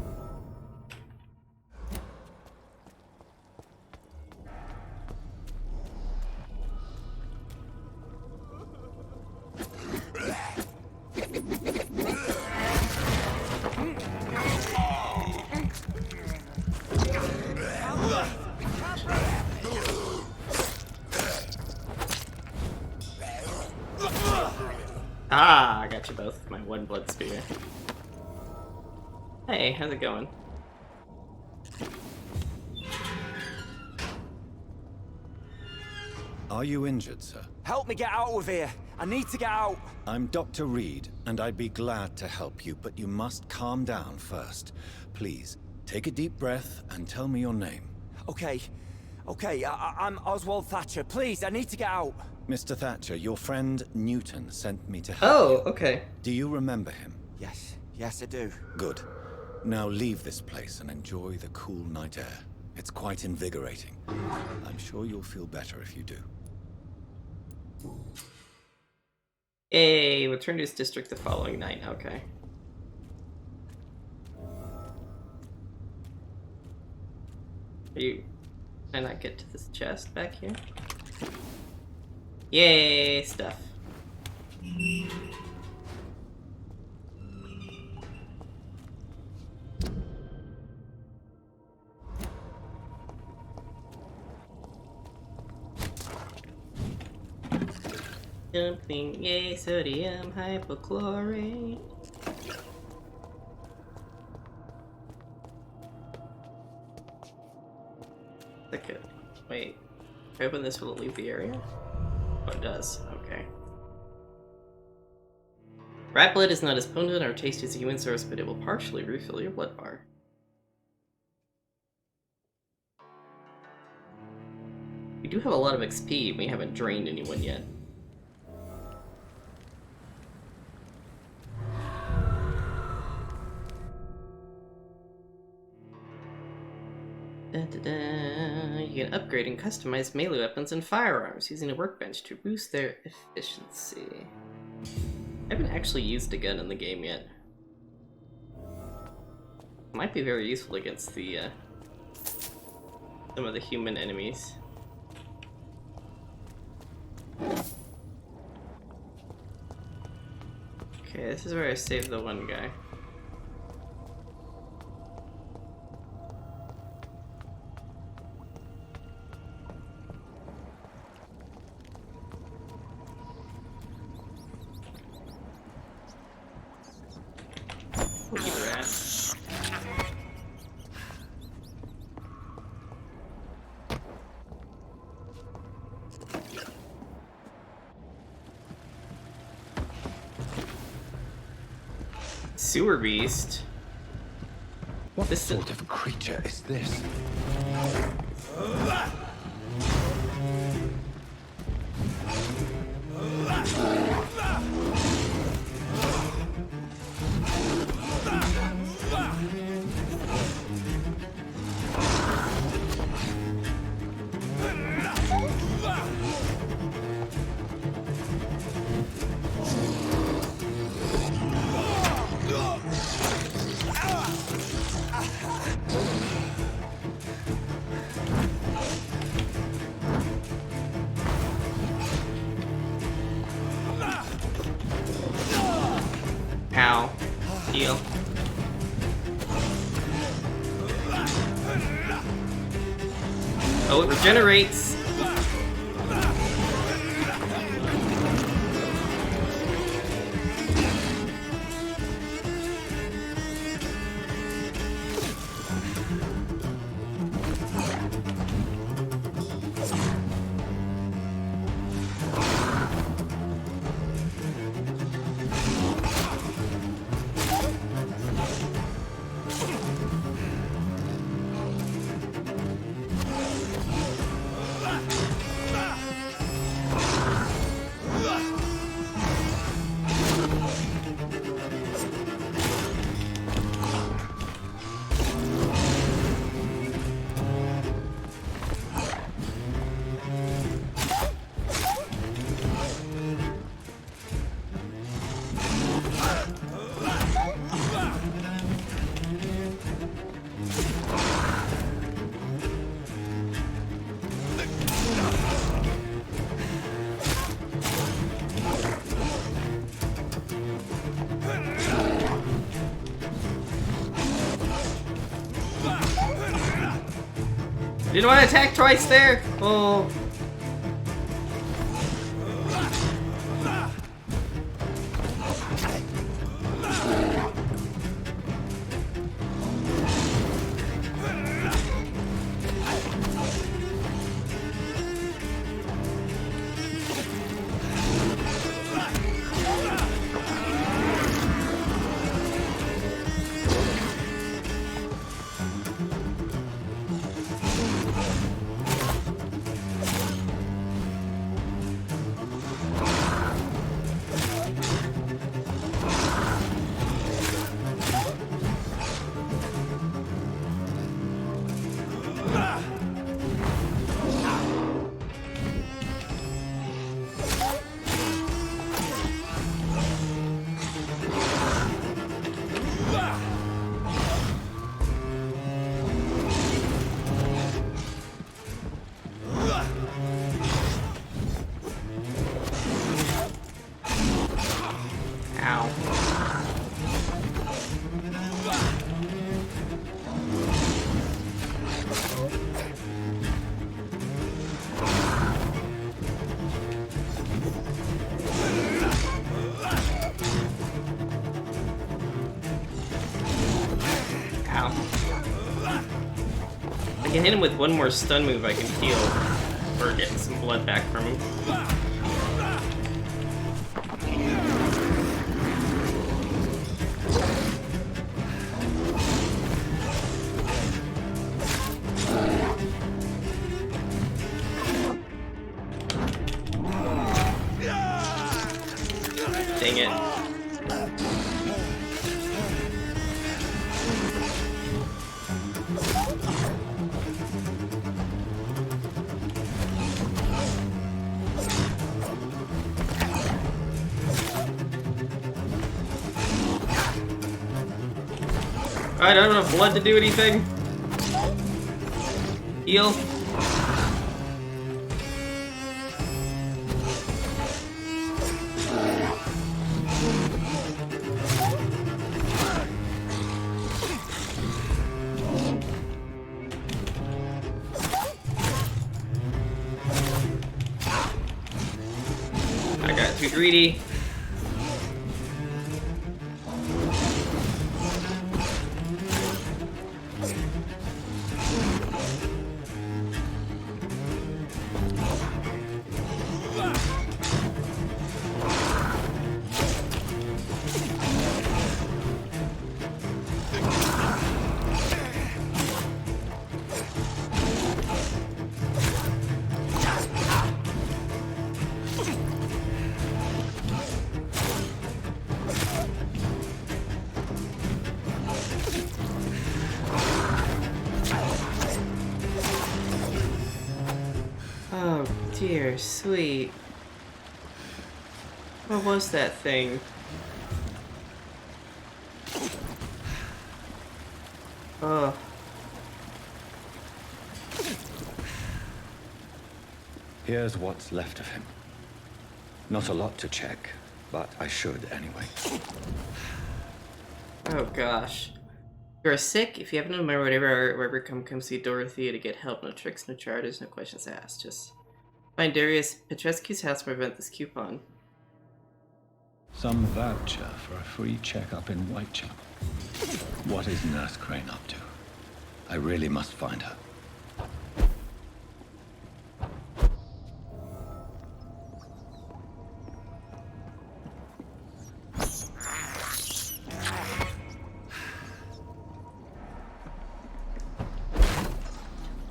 Ah, I got you both with my one blood spear. Hey, how's it going? Are you injured, sir? Help me get out of here. I need to get out. I'm Dr. Reed, and I'd be glad to help you, but you must calm down first. Please, take a deep breath and tell me your name. Okay. I'm Oswald Thatcher. Please, I need to get out. Mr. Thatcher, your friend Newton sent me to help you. Oh, okay. Do you remember him? Yes, I do. Good. Now leave this place and enjoy the cool night air. It's quite invigorating. I'm sure you'll feel better if you do. Hey, return to his district the following night. Okay. Can I get to this chest back here? Yay, stuff. Something, yay, sodium hypochlorite. Okay, wait. If I open this, will it leave the area? Oh, it does. Okay. Rat blood is not as potent or tasty as a human source, but it will partially refill your blood bar. We do have a lot of XP, we haven't drained anyone yet. You can upgrade and customize melee weapons and firearms using a workbench to boost their efficiency. I haven't actually used a gun in the game yet. Might be very useful against the some of the human enemies. Okay, this is where I saved the one guy. Look at that. Sewer beast. What sort of creature is this? Ow. Heal. Oh, it regenerates. Didn't want to attack twice there. Oh. I can hit him with one more stun move, I can heal. Or get some blood back from him. Dang it. I don't have blood to do anything. Heal. I got too greedy. Oh dear, sweet. What was that thing? Oh. Here's what's left of him. Not a lot to check, but I should anyway. Oh gosh. You're sick? If you happen to remember whatever, come see Dorothea to get help. No tricks, no charges, no questions asked. Just find Darius Petrescu's house to prevent this coupon. Some voucher for a free checkup in Whitechapel. What is Nurse Crane up to? I really must find her.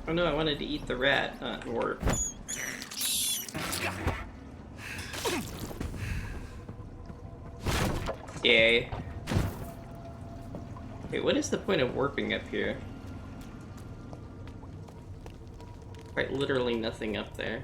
Oh no, I wanted to eat the rat, or... Yay. Wait, what is the point of warping up here? Quite literally nothing up there.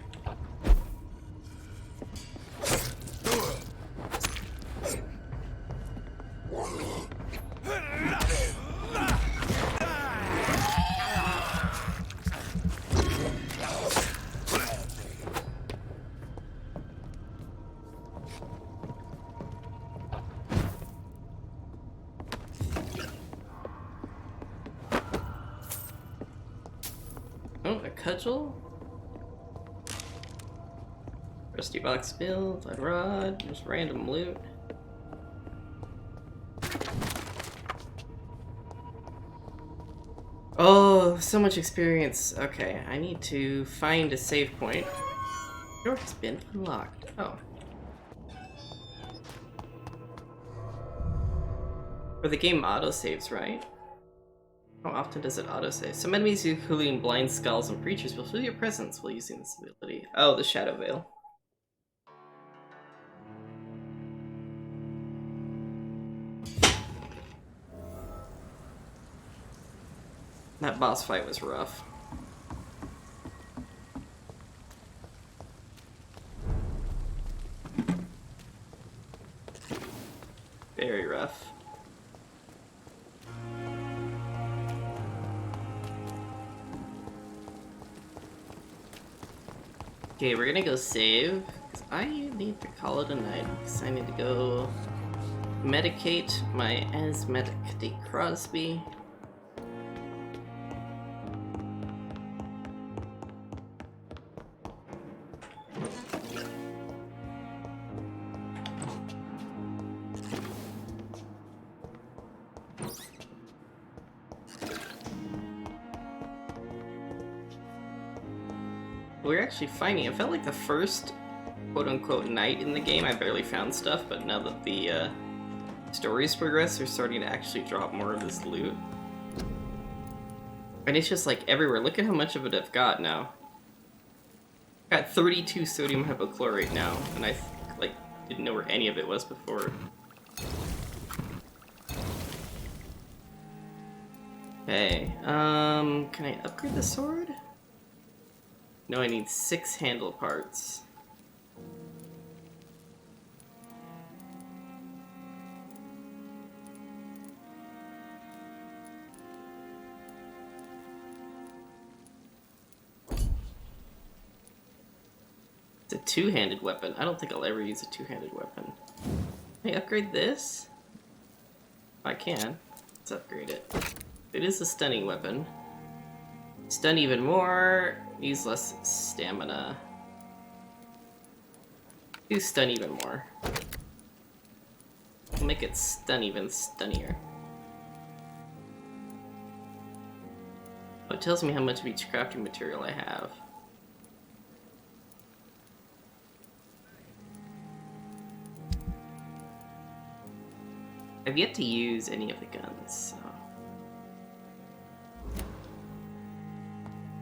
Oh, a cudgel? Rusty box build, a rod, just random loot. Oh, so much experience. Okay, I need to find a save point. Door has been unlocked. Oh. Or the game autosaves, right? How often does it autosave? Some enemies, including blind skulls and preachers, will feel your presence while using this ability. Oh, the Shadow Veil. That boss fight was rough. Very rough. Okay, we're gonna go save, because I need to call it a night, because I need to go medicate my asthmatic Dick Crosby. We're actually finding, it felt like the first quote-unquote night in the game, I barely found stuff, but now that the stories progress, they're starting to actually drop more of this loot. And it's just like everywhere. Look at how much of it I've got now. Got 32 sodium hypochlorite now, and I like didn't know where any of it was before. Okay, can I upgrade the sword? No, I need 6 handle parts. It's a two-handed weapon. I don't think I'll ever use a two-handed weapon. Can I upgrade this? I can. Let's upgrade it. It is a stunning weapon. Stun even more. Use less stamina. Do stun even more. We'll make it stun even stunnier. Oh, it tells me how much of each crafting material I have. I've yet to use any of the guns, so.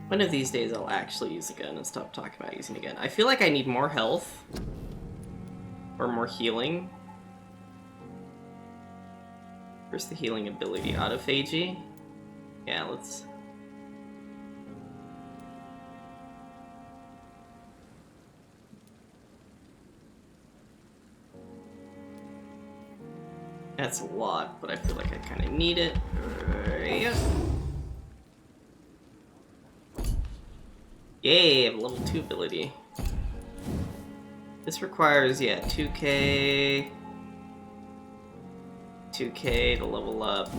One of these days I'll actually use a gun and stop talking about using a gun. I feel like I need more health. Or more healing. Where's the healing ability? Autophagy? Yeah, let's... That's a lot, but I feel like I kind of need it. Yeah. Yay, I have a level 2 ability. This requires, yeah, 2k... 2k to level up.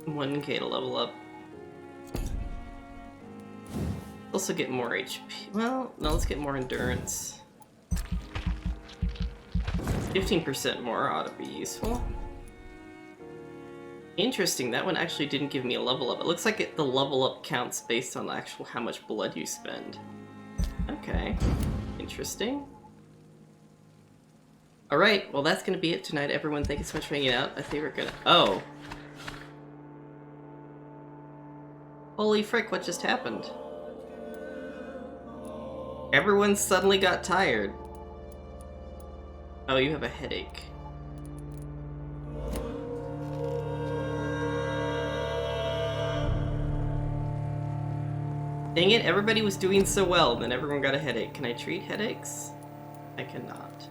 1k to level up. Also get more HP. Well, no, let's get more endurance. 15% more ought to be useful. Interesting, that one actually didn't give me a level up. It looks like the level up counts based on actual how much blood you spend. Okay, interesting. Alright, well that's gonna be it tonight, everyone. Thank you so much for hanging out. I think we're gonna... Oh. Holy frick, what just happened? Everyone suddenly got tired. Oh, you have a headache. Dang it, everybody was doing so well, then everyone got a headache. Can I treat headaches? I cannot.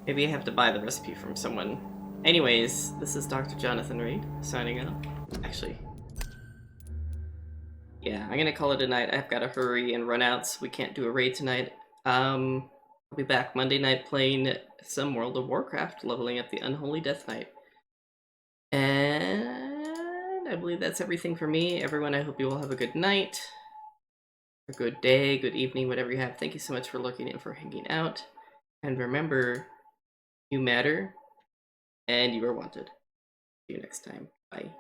Maybe I have to buy the recipe from someone. Anyways, this is Dr. Jonathan Reed, signing out. Actually, yeah, I'm gonna call it a night. I've got to hurry and run out, so we can't do a raid tonight. I'll be back Monday night playing some World of Warcraft, leveling up the Unholy Death Knight. And I believe that's everything for me. Everyone, I hope you all have a good night, a good day, good evening, whatever you have. Thank you so much for looking in, for hanging out. And remember, you matter, and you are wanted. See you next time. Bye.